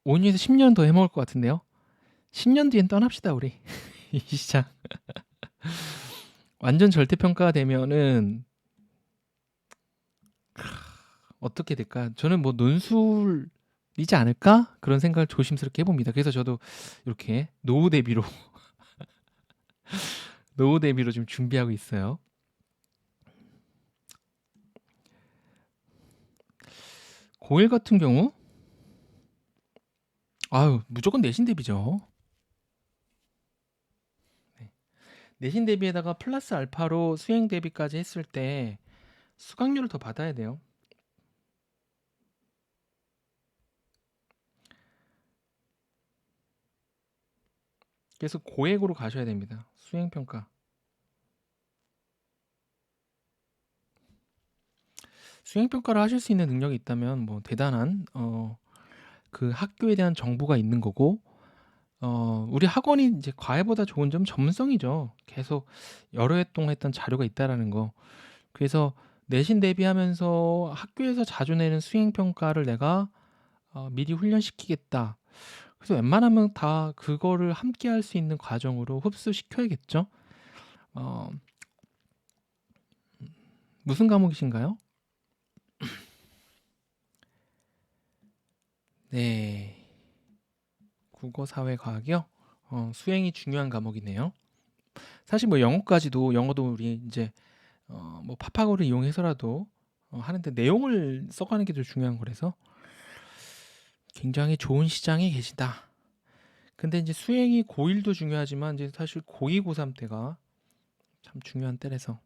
5년에서 10년 더 해먹을 것 같은데요. 10년 뒤엔 떠납시다 우리 이 시장. 완전 절대평가가 되면은 어떻게 될까? 저는 뭐 논술이지 않을까? 그런 생각을 조심스럽게 해봅니다. 그래서 저도 이렇게 노후 대비로 좀 준비하고 있어요. 고1 같은 경우 아유, 무조건 내신 대비죠. 네. 내신 대비에다가 플러스 알파로 수행 대비까지 했을 때 수강료를 더 받아야 돼요. 그래서 고액으로 가셔야 됩니다. 수행 평가. 수행 평가를 하실 수 있는 능력이 있다면 뭐 대단한 그 학교에 대한 정보가 있는 거고, 우리 학원이 이제 과외보다 좋은 점 전문성이죠. 계속 여러 해 동안 했던 자료가 있다라는 거. 그래서 내신 대비하면서 학교에서 자주 내는 수행 평가를 내가 미리 훈련시키겠다. 그래서 웬만하면 다 그거를 함께 할 수 있는 과정으로 흡수시켜야겠죠. 어, 무슨 과목이신가요? 네, 국어, 사회, 과학이요. 수행이 중요한 과목이네요. 사실 뭐 영어까지도 영어도 우리 이제 뭐 파파고를 이용해서라도 하는데 내용을 써가는 게 더 중요한 거라서 굉장히 좋은 시장에 계시다. 근데 이제 수행이 고1도 중요하지만 이제 사실 고2, 고3 때가 참 중요한 때라서.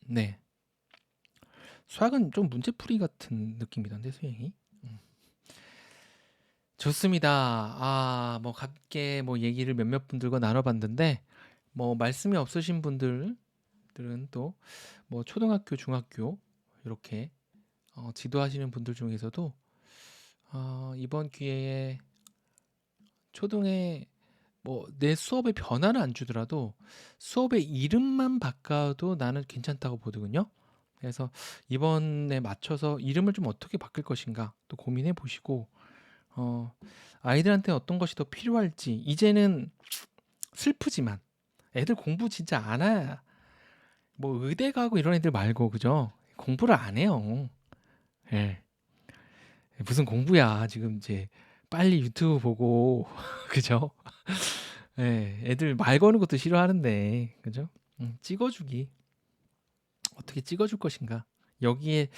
네. 수학은 좀 문제풀이 같은 느낌이던데 수행이. 음. 좋습니다. 뭐 함께 뭐 얘기를 몇몇 분들과 나눠봤는데 뭐 말씀이 없으신 분들은 또 뭐 초등학교, 중학교 이렇게 지도하시는 분들 중에서도 이번 기회에 초등에 뭐 내 수업에 변화는 안 주더라도 수업의 이름만 바꿔도 나는 괜찮다고 보거든요. 그래서 이번에 맞춰서 이름을 좀 어떻게 바꿀 것인가 또 고민해 보시고 아이들한테 어떤 것이 더 필요할지. 이제는 슬프지만 애들 공부 진짜 안 해. 뭐 의대 가고 이런 애들 말고 그죠? 공부를 안 해요. 예. 무슨 공부야. 지금 이제 빨리 유튜브 보고 그죠? 예. 애들 말 거는 것도 싫어하는데 그죠? 찍어주기. 어떻게 찍어줄 것인가? 여기에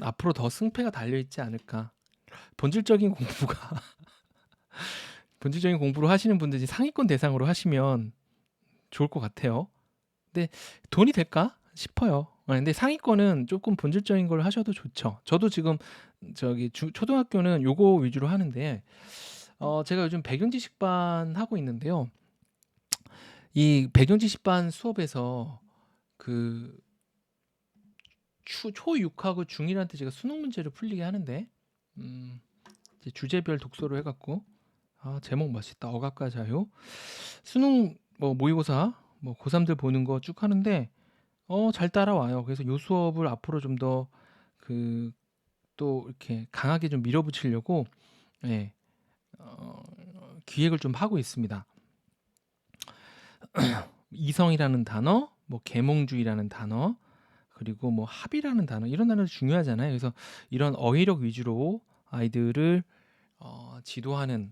앞으로 더 승패가 달려 있지 않을까? 본질적인 공부가 본질적인 공부를 하시는 분들이 상위권 대상으로 하시면 좋을 것 같아요. 근데 돈이 될까 싶어요. 근데 상위권은 조금 본질적인 걸 하셔도 좋죠. 저도 지금 저기 초등학교는 요거 위주로 하는데 제가 요즘 배경지식반 하고 있는데요. 이 배경지식반 수업에서 그 초6하고 중1한테 제가 수능 문제를 풀리게 하는데 이제 주제별 독서로 해갖고 제목 멋있다. 억압과 자유. 수능 뭐 모의고사 뭐 고3들 보는 거 쭉 하는데 잘 따라와요. 그래서 요 수업을 앞으로 좀 더 그 또 이렇게 강하게 좀 밀어붙이려고 예, 기획을 좀 하고 있습니다. 이성이라는 단어, 뭐 계몽주의라는 단어, 그리고 뭐 합이라는 단어 이런 단어도 중요하잖아요. 그래서 이런 어휘력 위주로 아이들을 지도하는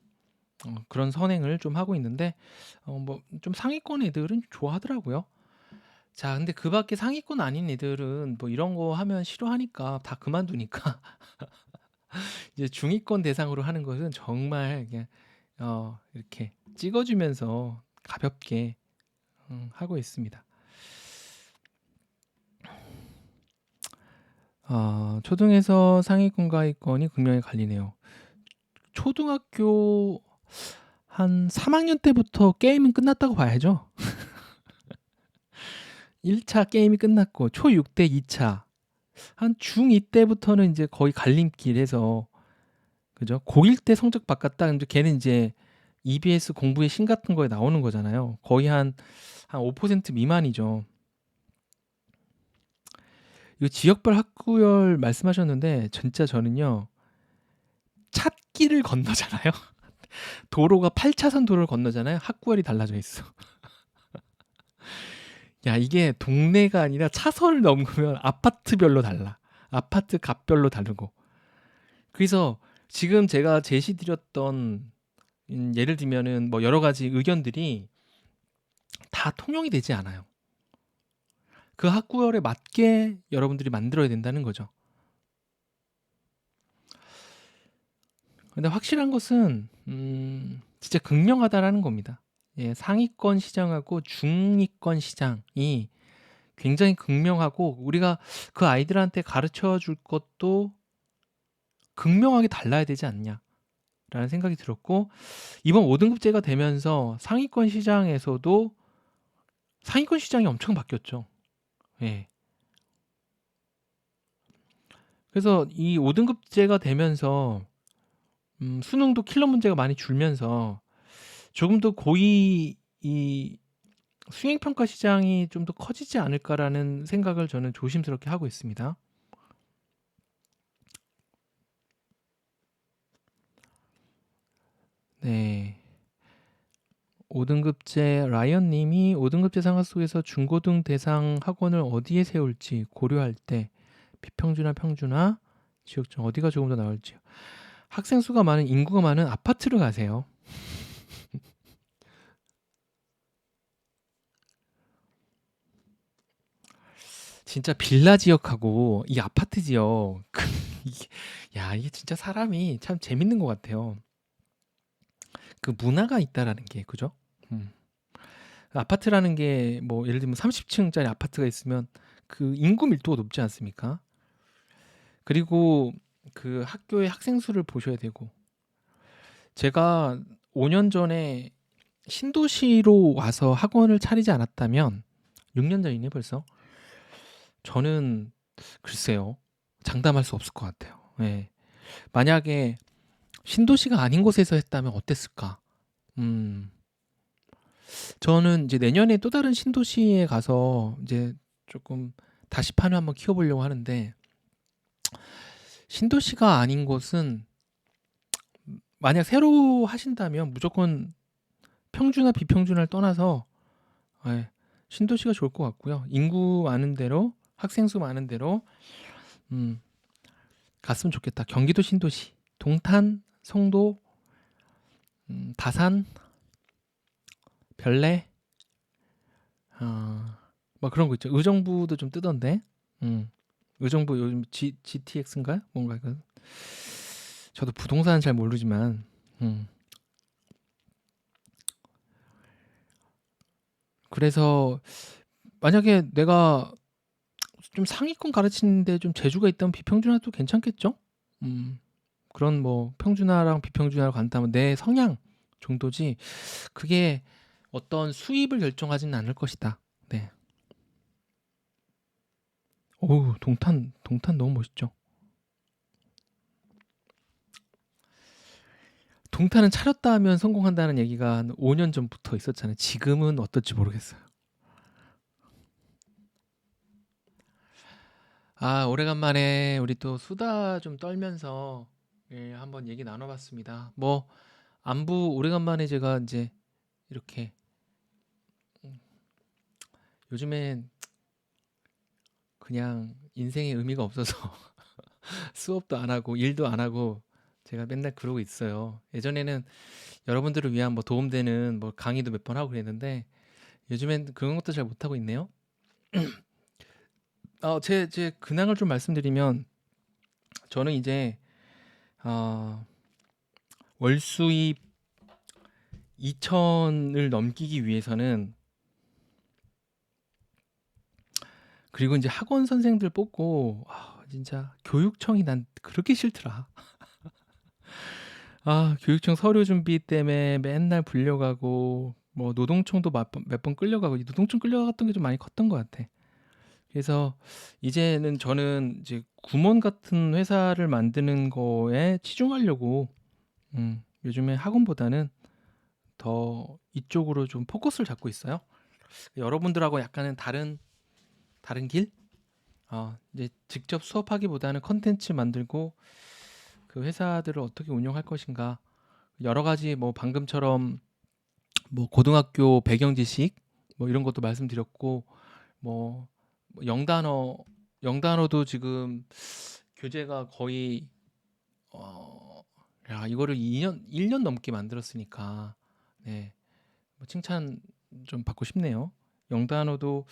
그런 선행을 좀 하고 있는데 뭐 좀 상위권 애들은 좋아하더라고요. 자, 근데 그 밖에 상위권 아닌 애들은 뭐 이런 거 하면 싫어하니까 다 그만두니까 이제 중위권 대상으로 하는 것은 정말 그냥 이렇게 찍어주면서 가볍게 하고 있습니다. 초등에서 상위권과 하위권이 극명히 갈리네요. 초등학교 한 3학년 때부터 게임은 끝났다고 봐야죠. 1차 게임이 끝났고 초6 때 2차 한 중2 때부터는 이제 거의 갈림길에서 그죠? 고1 때 성적 바꿨다. 근데 걔는 이제 EBS 공부의 신 같은 거에 나오는 거잖아요. 거의 한 5% 미만이죠. 이거 지역별 학구열 말씀하셨는데 진짜 저는요. 찻길을 건너잖아요. 도로가 8차선 도로를 건너잖아요. 학구열이 달라져 있어. 야, 이게 동네가 아니라 차선을 넘으면 아파트별로 달라. 아파트 값별로 다르고. 그래서 지금 제가 제시드렸던 예를 들면은 뭐 여러 가지 의견들이 다 통용이 되지 않아요. 그 학구열에 맞게 여러분들이 만들어야 된다는 거죠. 근데 확실한 것은 진짜 극명하다라는 겁니다. 예, 상위권 시장하고 중위권 시장이 굉장히 극명하고 우리가 그 아이들한테 가르쳐 줄 것도 극명하게 달라야 되지 않냐라는 생각이 들었고 이번 5등급제가 되면서 상위권 시장이 엄청 바뀌었죠. 예. 그래서 이 5등급제가 되면서 수능도 킬러 문제가 많이 줄면서 조금 더 고이 이 수행평가 시장이 좀 더 커지지 않을까라는 생각을 저는 조심스럽게 하고 있습니다. 네. 5등급제 라이언님이 5등급제 상하 속에서 중고등 대상 학원을 어디에 세울지 고려할 때 비평준화, 평준화, 지역중 어디가 조금 더 나을지요. 학생 수가 많은 인구가 많은 아파트를 가세요. 진짜 빌라 지역하고 이 아파트 지역 이게, 이게 진짜 사람이 참 재밌는 것 같아요. 그 문화가 있다라는 게 그죠? 음. 아파트라는 게 뭐 예를 들면 30층짜리 아파트가 있으면 그 인구 밀도가 높지 않습니까? 그리고 그 학교의 학생 수를 보셔야 되고 제가 5년 전에 신도시로 와서 학원을 차리지 않았다면 6년 전이네 벌써. 저는 글쎄요. 장담할 수 없을 것 같아요. 예. 만약에 신도시가 아닌 곳에서 했다면 어땠을까? 음. 저는 이제 내년에 또 다른 신도시에 가서 이제 조금 다시 판을 한번 키워보려고 하는데 신도시가 아닌 곳은 만약 새로 하신다면 무조건 평준화 비평준화를 떠나서 예, 신도시가 좋을 것 같고요. 인구 많은 데로 학생 수 많은 데로 음, 갔으면 좋겠다. 경기도 신도시, 동탄, 송도, 다산, 별내, 뭐 그런 거 있죠. 의정부도 좀 뜨던데. 음, 의정부 요즘 GTX인가? 뭔가 그 저도 부동산은 잘 모르지만 그래서 만약에 내가 좀 상위권 가르치는데 좀 재주가 있다면 비평준화도 괜찮겠죠? 음, 그런 뭐 평준화랑 비평준화를 간다면 내 성향 정도지 그게 어떤 수입을 결정하지는 않을 것이다. 네. 오우, 동탄 너무 멋있죠. 동탄은 차렸다 하면 성공한다는 얘기가 한 5년 전부터 있었잖아요. 지금은 어떨지 모르겠어요. 아, 오래간만에 우리 또 수다 좀 떨면서 예, 한번 얘기 나눠봤습니다. 뭐 안부 오래간만에 제가 이제 이렇게 요즘엔 그냥 인생에 의미가 없어서 수업도 안 하고 일도 안 하고 제가 맨날 그러고 있어요. 예전에는 여러분들을 위한 뭐 도움되는 뭐 강의도 몇 번 하고 그랬는데 요즘엔 그런 것도 잘 못하고 있네요. 제 근황을 좀 말씀드리면 저는 이제 어, 월 수입 2천을 넘기기 위해서는 그리고 이제 학원 선생들 뽑고 진짜 교육청이 난 그렇게 싫더라. 교육청 서류 준비 때문에 맨날 불려가고 뭐 노동청도 몇 번 끌려가고 이 노동청 끌려갔던 게 좀 많이 컸던 것 같아. 그래서 이제는 저는 이제 구몬 같은 회사를 만드는 거에 치중하려고 요즘에 학원보다는 더 이쪽으로 좀 포커스를 잡고 있어요. 여러분들하고 약간은 다른 길? 이제 직접 수업하기보다는 컨텐츠 만들고 그 회사들을 어떻게 운영할 것인가 여러 가지 뭐 방금처럼 뭐 고등학교 배경 지식 뭐 이런 것도 말씀드렸고 뭐 영단어 영단어도 지금 교재가 거의 어, 이거를 1년 넘게 만들었으니까 네, 뭐 칭찬 좀 받고 싶네요. 영단어도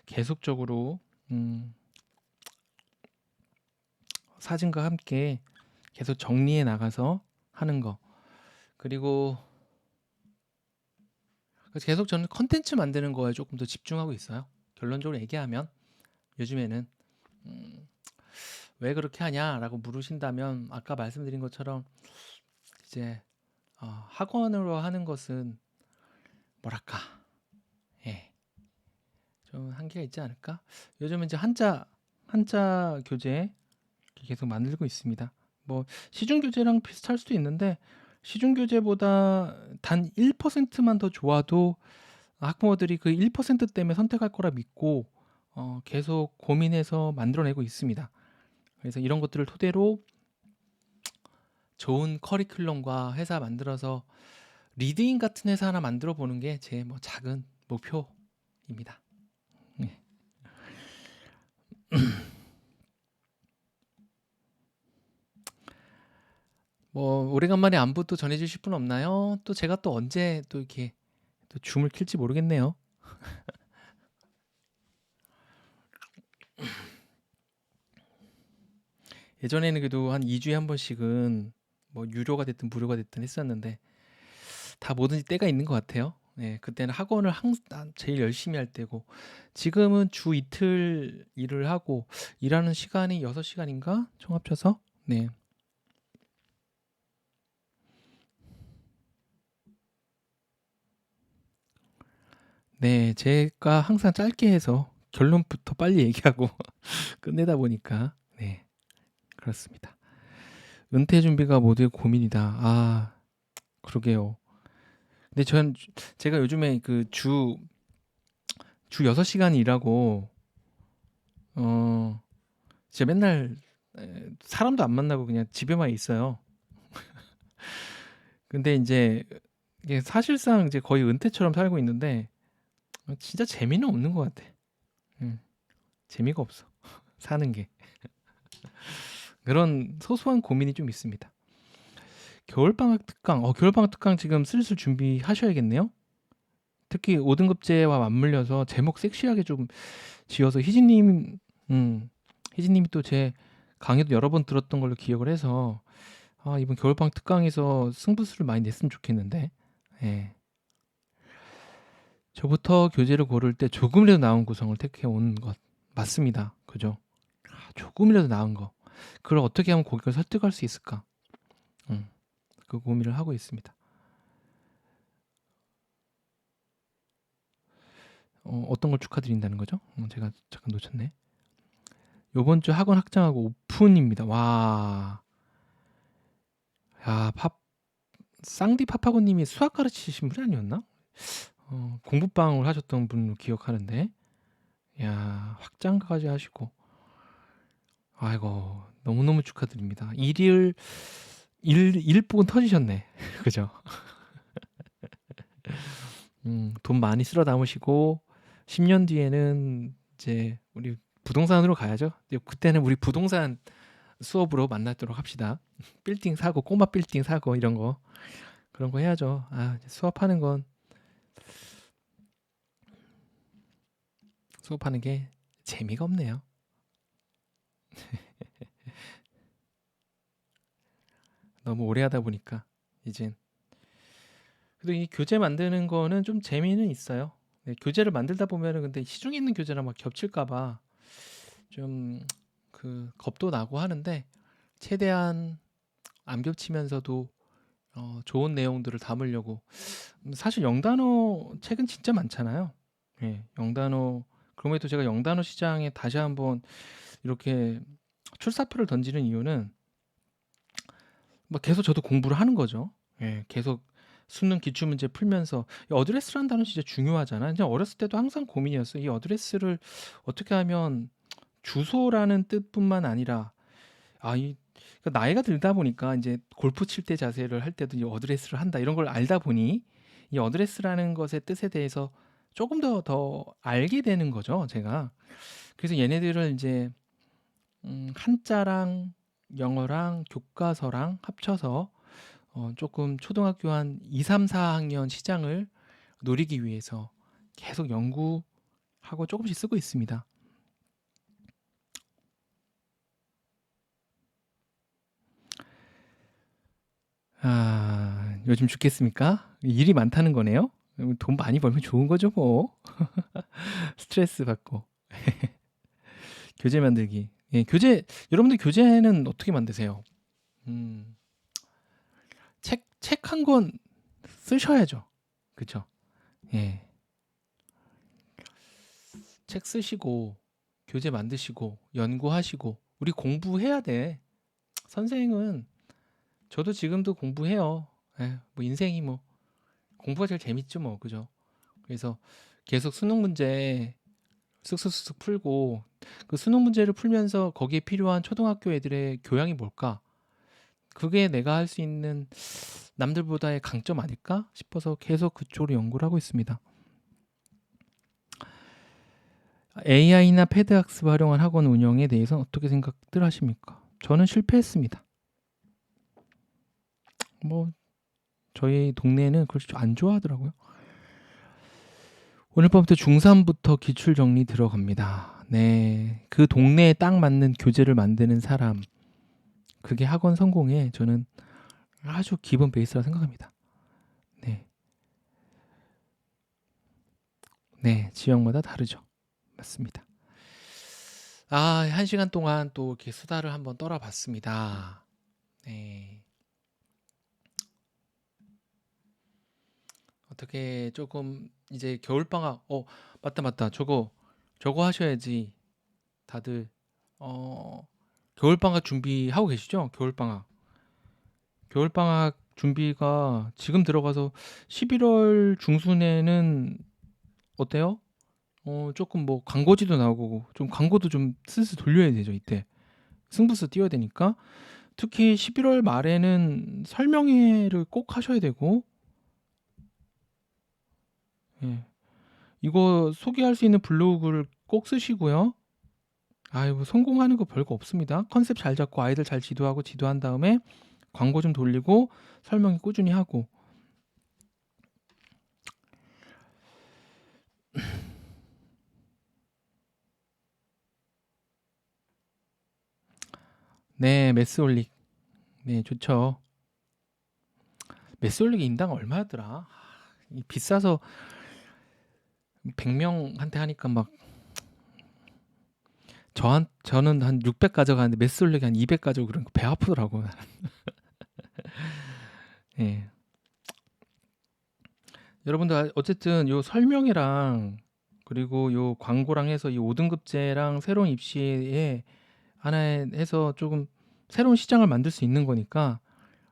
계속적으로 사진과 함께 계속 정리해 나가서 하는 거. 그리고 계속 저는 컨텐츠 만드는 거에 조금 더 집중하고 있어요. 결론적으로 얘기하면 요즘에는 왜 그렇게 하냐라고 물으신다면 아까 말씀드린 것처럼 이제 학원으로 하는 것은 뭐랄까, 예, 좀 한계가 있지 않을까? 요즘은 이제 한자 교재 계속 만들고 있습니다. 뭐 시중 교재랑 비슷할 수도 있는데 시중 교재보다 단 1%만 더 좋아도 학부모들이 그 1% 때문에 선택할 거라 믿고 계속 고민해서 만들어내고 있습니다. 그래서 이런 것들을 토대로 좋은 커리큘럼과 회사 만들어서 리드인 같은 회사 하나 만들어 보는 게 제 뭐 작은 목표입니다. 네. 뭐 오래간만에 안부 또 전해주실 분 없나요? 또 제가 또 언제 또 이렇게 또 줌을 킬지 모르겠네요. 예전에는 그래도 한 2주에 한 번씩은 뭐 유료가 됐든 무료가 됐든 했었는데 다 뭐든지 때가 있는 것 같아요. 네, 그때는 학원을 항상 제일 열심히 할 때고 지금은 주 이틀 일을 하고 일하는 시간이 6시간인가? 총 합쳐서? 네. 네, 제가 항상 짧게 해서 결론부터 빨리 얘기하고 끝내다 보니까 네, 그렇습니다. 은퇴 준비가 모두의 고민이다. 아, 그러게요. 근데 제가 요즘에 그 주 6시간 일하고 어, 진짜 맨날 사람도 안 만나고 그냥 집에만 있어요. 근데 이제 이게 사실상 이제 거의 은퇴처럼 살고 있는데 진짜 재미는 없는 것 같아. 음, 재미가 없어. 사는 게. 그런 소소한 고민이 좀 있습니다. 겨울방학 특강, 겨울방학 특강 지금 슬슬 준비하셔야겠네요. 특히 5등급제와 맞물려서 제목 섹시하게 좀 지어서 희진님이 또 제 강의도 여러 번 들었던 걸로 기억을 해서 이번 겨울방학 특강에서 승부수를 많이 냈으면 좋겠는데, 예. 저부터 교재를 고를 때 조금이라도 나은 구성을 택해 온 것 맞습니다. 그죠? 조금이라도 나은 거. 그걸 어떻게 하면 고객을 설득할 수 있을까? 음, 그 고민을 하고 있습니다. 어떤 걸 축하드린다는 거죠? 제가 잠깐 놓쳤네. 요번 주 학원 확장하고 오픈입니다. 와, 야, 쌍디 파파고님이 수학 가르치신 분 아니었나? 공부방을 하셨던 분으로 기억하는데, 야, 확장까지 하시고, 아이고, 너무너무 축하드립니다. 일복은 터지셨네. 그죠? 돈 많이 쓸어 담으시고, 10년 뒤에는 이제 우리 부동산으로 가야죠. 그때는 우리 부동산 수업으로 만나도록 합시다. 빌딩 사고, 꼬마 빌딩 사고, 이런 거. 그런 거 해야죠. 수업하는 건, 수업하는 게 재미가 없네요. 너무 오래 하다 보니까, 이젠. 그래도 이 교재 만드는 거는 좀 재미는 있어요. 네, 교재를 만들다 보면은 근데 시중에 있는 교재랑 막 겹칠까봐 좀 그 겁도 나고 하는데 최대한 안 겹치면서도 좋은 내용들을 담으려고 사실 영단어 책은 진짜 많잖아요. 예, 영단어 그럼에도 제가 영단어 시장에 다시 한번 이렇게 출사표를 던지는 이유는 뭐 계속 저도 공부를 하는 거죠. 예, 계속 수능 기출 문제 풀면서 이 어드레스라는 단어 진짜 중요하잖아. 그냥 어렸을 때도 항상 고민이었어요. 이 어드레스를 어떻게 하면 주소라는 뜻뿐만 아니라 그러니까 나이가 들다 보니까 이제 골프 칠 때 자세를 할 때도 이 어드레스를 한다 이런 걸 알다 보니 이 어드레스라는 것의 뜻에 대해서 조금 더 알게 되는 거죠, 제가. 그래서 얘네들을 이제 한자랑 영어랑 교과서랑 합쳐서 조금 초등학교 한 2, 3, 4학년 시장을 노리기 위해서 계속 연구하고 조금씩 쓰고 있습니다. 요즘 죽겠습니까? 일이 많다는 거네요. 돈 많이 벌면 좋은 거죠, 뭐. 스트레스 받고. 교재 만들기. 예, 여러분들 교재는 어떻게 만드세요? 음, 책 한 권 쓰셔야죠. 그쵸? 예. 책 쓰시고, 교재 만드시고, 연구하시고, 우리 공부해야 돼. 선생은, 저도 지금도 공부해요. 예, 뭐 인생이 뭐, 공부가 제일 재밌죠, 뭐. 그죠? 그래서 계속 수능 문제 쓱쓱쓱 풀고, 그 수능 문제를 풀면서 거기에 필요한 초등학교 애들의 교양이 뭘까? 그게 내가 할 수 있는 남들보다의 강점 아닐까 싶어서 계속 그쪽으로 연구를 하고 있습니다. AI나 패드 학습 활용한 학원 운영에 대해서 어떻게 생각들 하십니까? 저는 실패했습니다. 뭐 저희 동네는 그걸 안 좋아하더라고요. 오늘 밤부터 중3부터 기출 정리 들어갑니다. 네, 그 동네에 딱 맞는 교재를 만드는 사람, 그게 학원 성공에 저는 아주 기본 베이스라 생각합니다. 네, 네, 지역마다 다르죠. 맞습니다. 1시간 동안 또 이렇게 수다를 한번 떨어봤습니다. 네. 어떻게 조금 이제 겨울방학, 맞다. 저거 하셔야지. 다들, 겨울방학 준비하고 계시죠? 겨울방학 준비가 지금 들어가서 11월 중순에는 어때요? 조금 뭐 광고지도 나오고, 좀 광고도 좀 슬슬 돌려야 되죠, 이때. 승부수 띄워야 되니까. 특히 11월 말에는 설명회를 꼭 하셔야 되고, 예. 이거 소개할 수 있는 블로그를 꼭 쓰시고요. 아이고, 성공하는 거 별거 없습니다. 컨셉 잘 잡고 아이들 잘 지도한 다음에 광고 좀 돌리고 설명이 꾸준히 하고. 네, 매스올릭. 네, 좋죠. 매스올릭 인당 얼마였더라? 비싸서 100명한테 하니까 막 저는 한 600 가져가는데 매스올릭이 한 200 가져오고 그런 거 배 아프더라고. 예. 여러분들 어쨌든 요 설명회랑 그리고 요 광고랑 해서 이 5등급제랑 새로운 입시에 하나에 해서 조금 새로운 시장을 만들 수 있는 거니까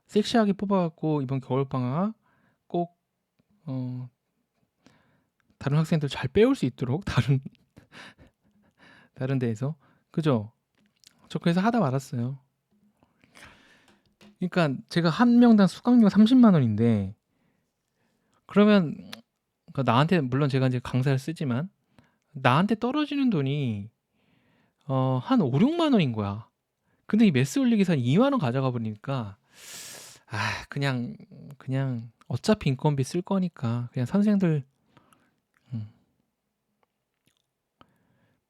섹시하게 뽑아갖고 이번 겨울방학 꼭 다른 학생들 잘 빼올 수 있도록 다른 데에서, 그죠? 저 그래서 하다 말았어요. 그러니까 제가 한 명당 수강료 30만 원인데 그러면 그러니까 나한테 물론 제가 이제 강사를 쓰지만 나한테 떨어지는 돈이 한 5, 6만 원인 거야. 근데 이 매스 올리기에서 2만 원 가져가 버리니까 그냥 어차피 인건비 쓸 거니까 그냥 선생들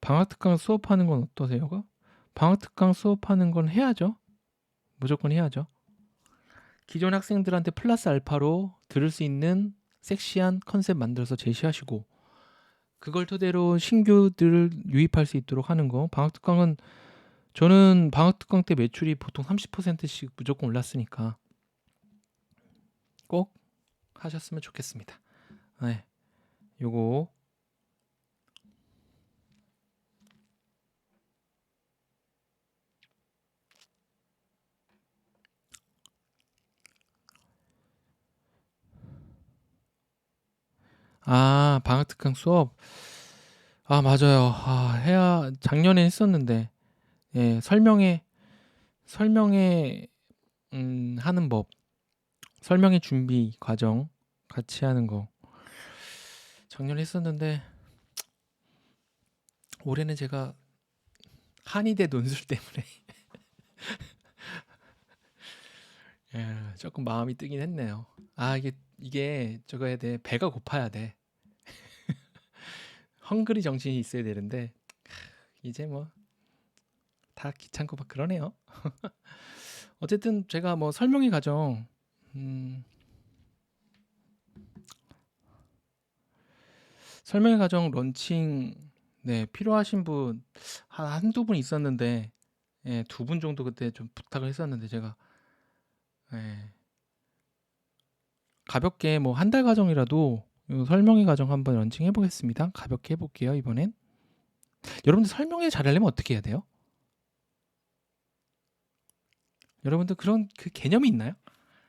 방학특강 수업하는 건 어떠세요? 방학특강 수업하는 건 해야죠. 무조건 해야죠. 기존 학생들한테 플러스 알파로 들을 수 있는 섹시한 컨셉 만들어서 제시하시고 그걸 토대로 신규들을 유입할 수 있도록 하는 거. 방학특강은 저는 방학특강 때 매출이 보통 30%씩 무조건 올랐으니까 꼭 하셨으면 좋겠습니다. 네, 요거 방학특강 수업. 맞아요. 해야 작년에 했었는데 예, 설명회 하는 법, 설명회 준비 과정 같이 하는 거 작년에 했었는데 올해는 제가 한의대 논술 때문에 조금 마음이 뜨긴 했네요. 이게 저거 해야 돼. 배가 고파야 돼. 헝그리 정신이 있어야 되는데 이제 뭐 다 귀찮고 막 그러네요. 어쨌든 제가 뭐 설명회 과정 음, 설명의 과정 런칭 네, 필요하신 분 한두 분 있었는데 예, 두 분 정도 그때 좀 부탁을 했었는데 제가 예, 가볍게 뭐 한 달 과정이라도 요 설명의 과정 한번 런칭 해보겠습니다. 가볍게 해볼게요 이번엔. 여러분들 설명회 잘하려면 어떻게 해야 돼요? 여러분들 그런 그 개념이 있나요?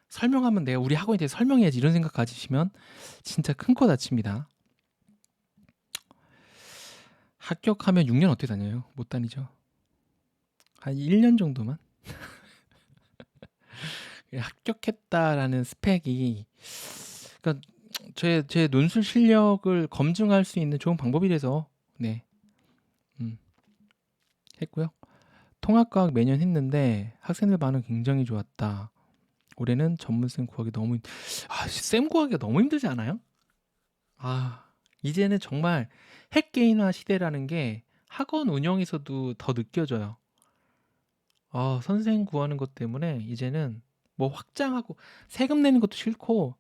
설명하면 내가 우리 학원에 대해서 설명해야지 이런 생각 가지시면 진짜 큰 코 다칩니다. 합격하면 6년 어떻게 다녀요? 못 다니죠. 한 1년 정도만? 합격했다라는 스펙이 그러니까 제 논술 실력을 검증할 수 있는 좋은 방법이라서 네 했고요. 통합과학 매년 했는데 학생들 반응 굉장히 좋았다. 올해는 전문쌤 구하기 너무 쌤 구하기가 너무 힘들지 않아요? 이제는 정말 핵개인화 시대라는 게 학원 운영에서도 더 느껴져요. 선생 구하는 것 때문에 이제는 뭐 확장하고 세금 내는 것도 싫고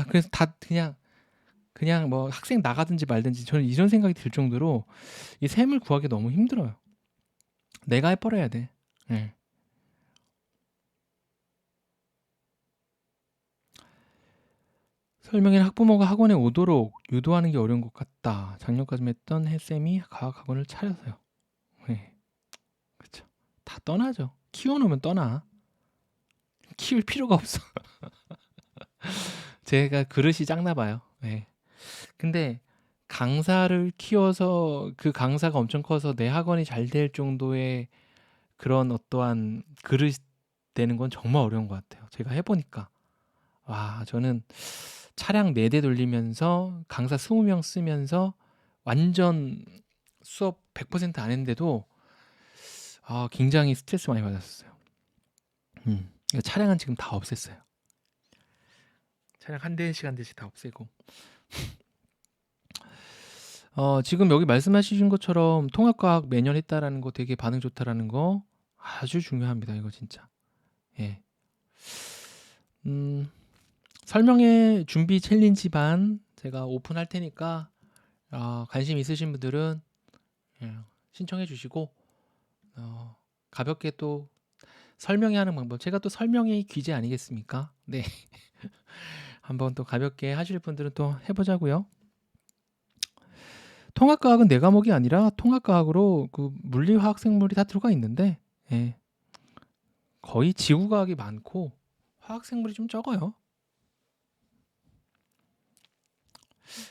그래서 다 그냥 뭐 학생 나가든지 말든지 저는 이런 생각이 들 정도로 이 샘을 구하기 너무 힘들어요. 내가 해버려야 돼. 네. 설명에는 학부모가 학원에 오도록 유도하는 게 어려운 것 같다. 작년까지 했던 햇쌤이 과학 학원을 차려서요. 네. 그렇죠. 다 떠나죠. 키워놓으면 떠나. 키울 필요가 없어. 제가 그릇이 작나 봐요. 네. 근데 강사를 키워서 그 강사가 엄청 커서 내 학원이 잘 될 정도의 그런 어떠한 그릇이 되는 건 정말 어려운 것 같아요. 제가 해보니까. 저는 차량 4대 돌리면서 강사 20명 쓰면서 완전 수업 100% 안 했는데도 굉장히 스트레스 많이 받았어요. 차량은 지금 다 없앴어요. 차량 한 대씩 한 대씩 다 없애고. 지금 여기 말씀하신 것처럼 통합과학 매년 했다라는 거 되게 반응 좋다라는 거 아주 중요합니다. 이거 진짜. 예. 설명회 준비 챌린지 반 제가 오픈할 테니까 관심 있으신 분들은 신청해 주시고 가볍게 또 설명회 하는 방법 제가 또 설명회 귀재 아니겠습니까? 네. 한번 또 가볍게 하실 분들은 또 해보자고요. 통합과학은 네 과목이 아니라 통합과학으로 그 물리, 화학, 생물이 다 들어가 있는데 거의 지구과학이 많고 화학, 생물이 좀 적어요.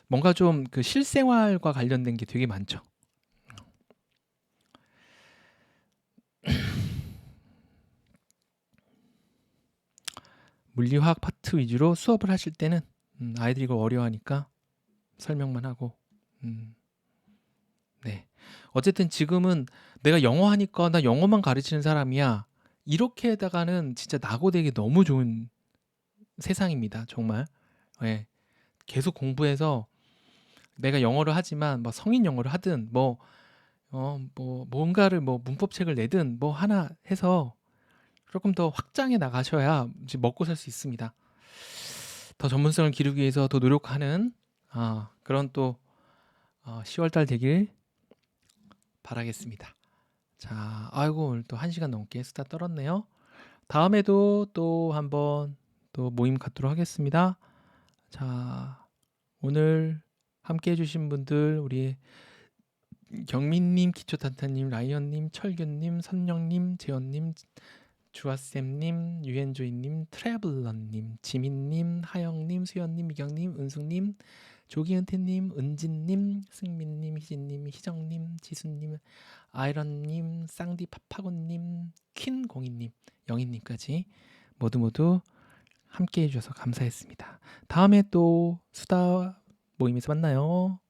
뭔가 좀 그 실생활과 관련된 게 되게 많죠. 물리화학 파트 위주로 수업을 하실 때는 아이들이 이걸 어려워하니까 설명만 하고 네. 어쨌든 지금은 내가 영어 하니까 나 영어만 가르치는 사람이야. 이렇게다가는 진짜 낙오되기 너무 좋은 세상입니다. 정말. 예. 계속 공부해서 내가 영어를 하지만 뭐 성인 영어를 하든 뭐 뭔가를 뭐 문법책을 내든 뭐 하나 해서 조금 더 확장해 나가셔야 이제 먹고 살 수 있습니다. 더 전문성을 기르기 위해서 더 노력하는 그런 또 10월달 되길 바라겠습니다. 자, 아이고 오늘 또 1시간 넘게 수다 떨었네요. 다음에도 또 한번 또 모임 갖도록 하겠습니다. 자, 오늘 함께 해주신 분들 우리 경민님, 기초탄탄님, 라이언님, 철균님, 선영님, 재현님, 주아쌤님, 유엔조이님, 트래블러님, 지민님, 하영님, 수연님, 미경님, 은숙님, 조기은태님, 은진님, 승민님, 희진님, 희정님, 지수님, 아이런님, 쌍디 파파곤님, 퀸공이님, 영희님까지 모두 함께 해주셔서 감사했습니다. 다음에 또 수다 모임에서 만나요.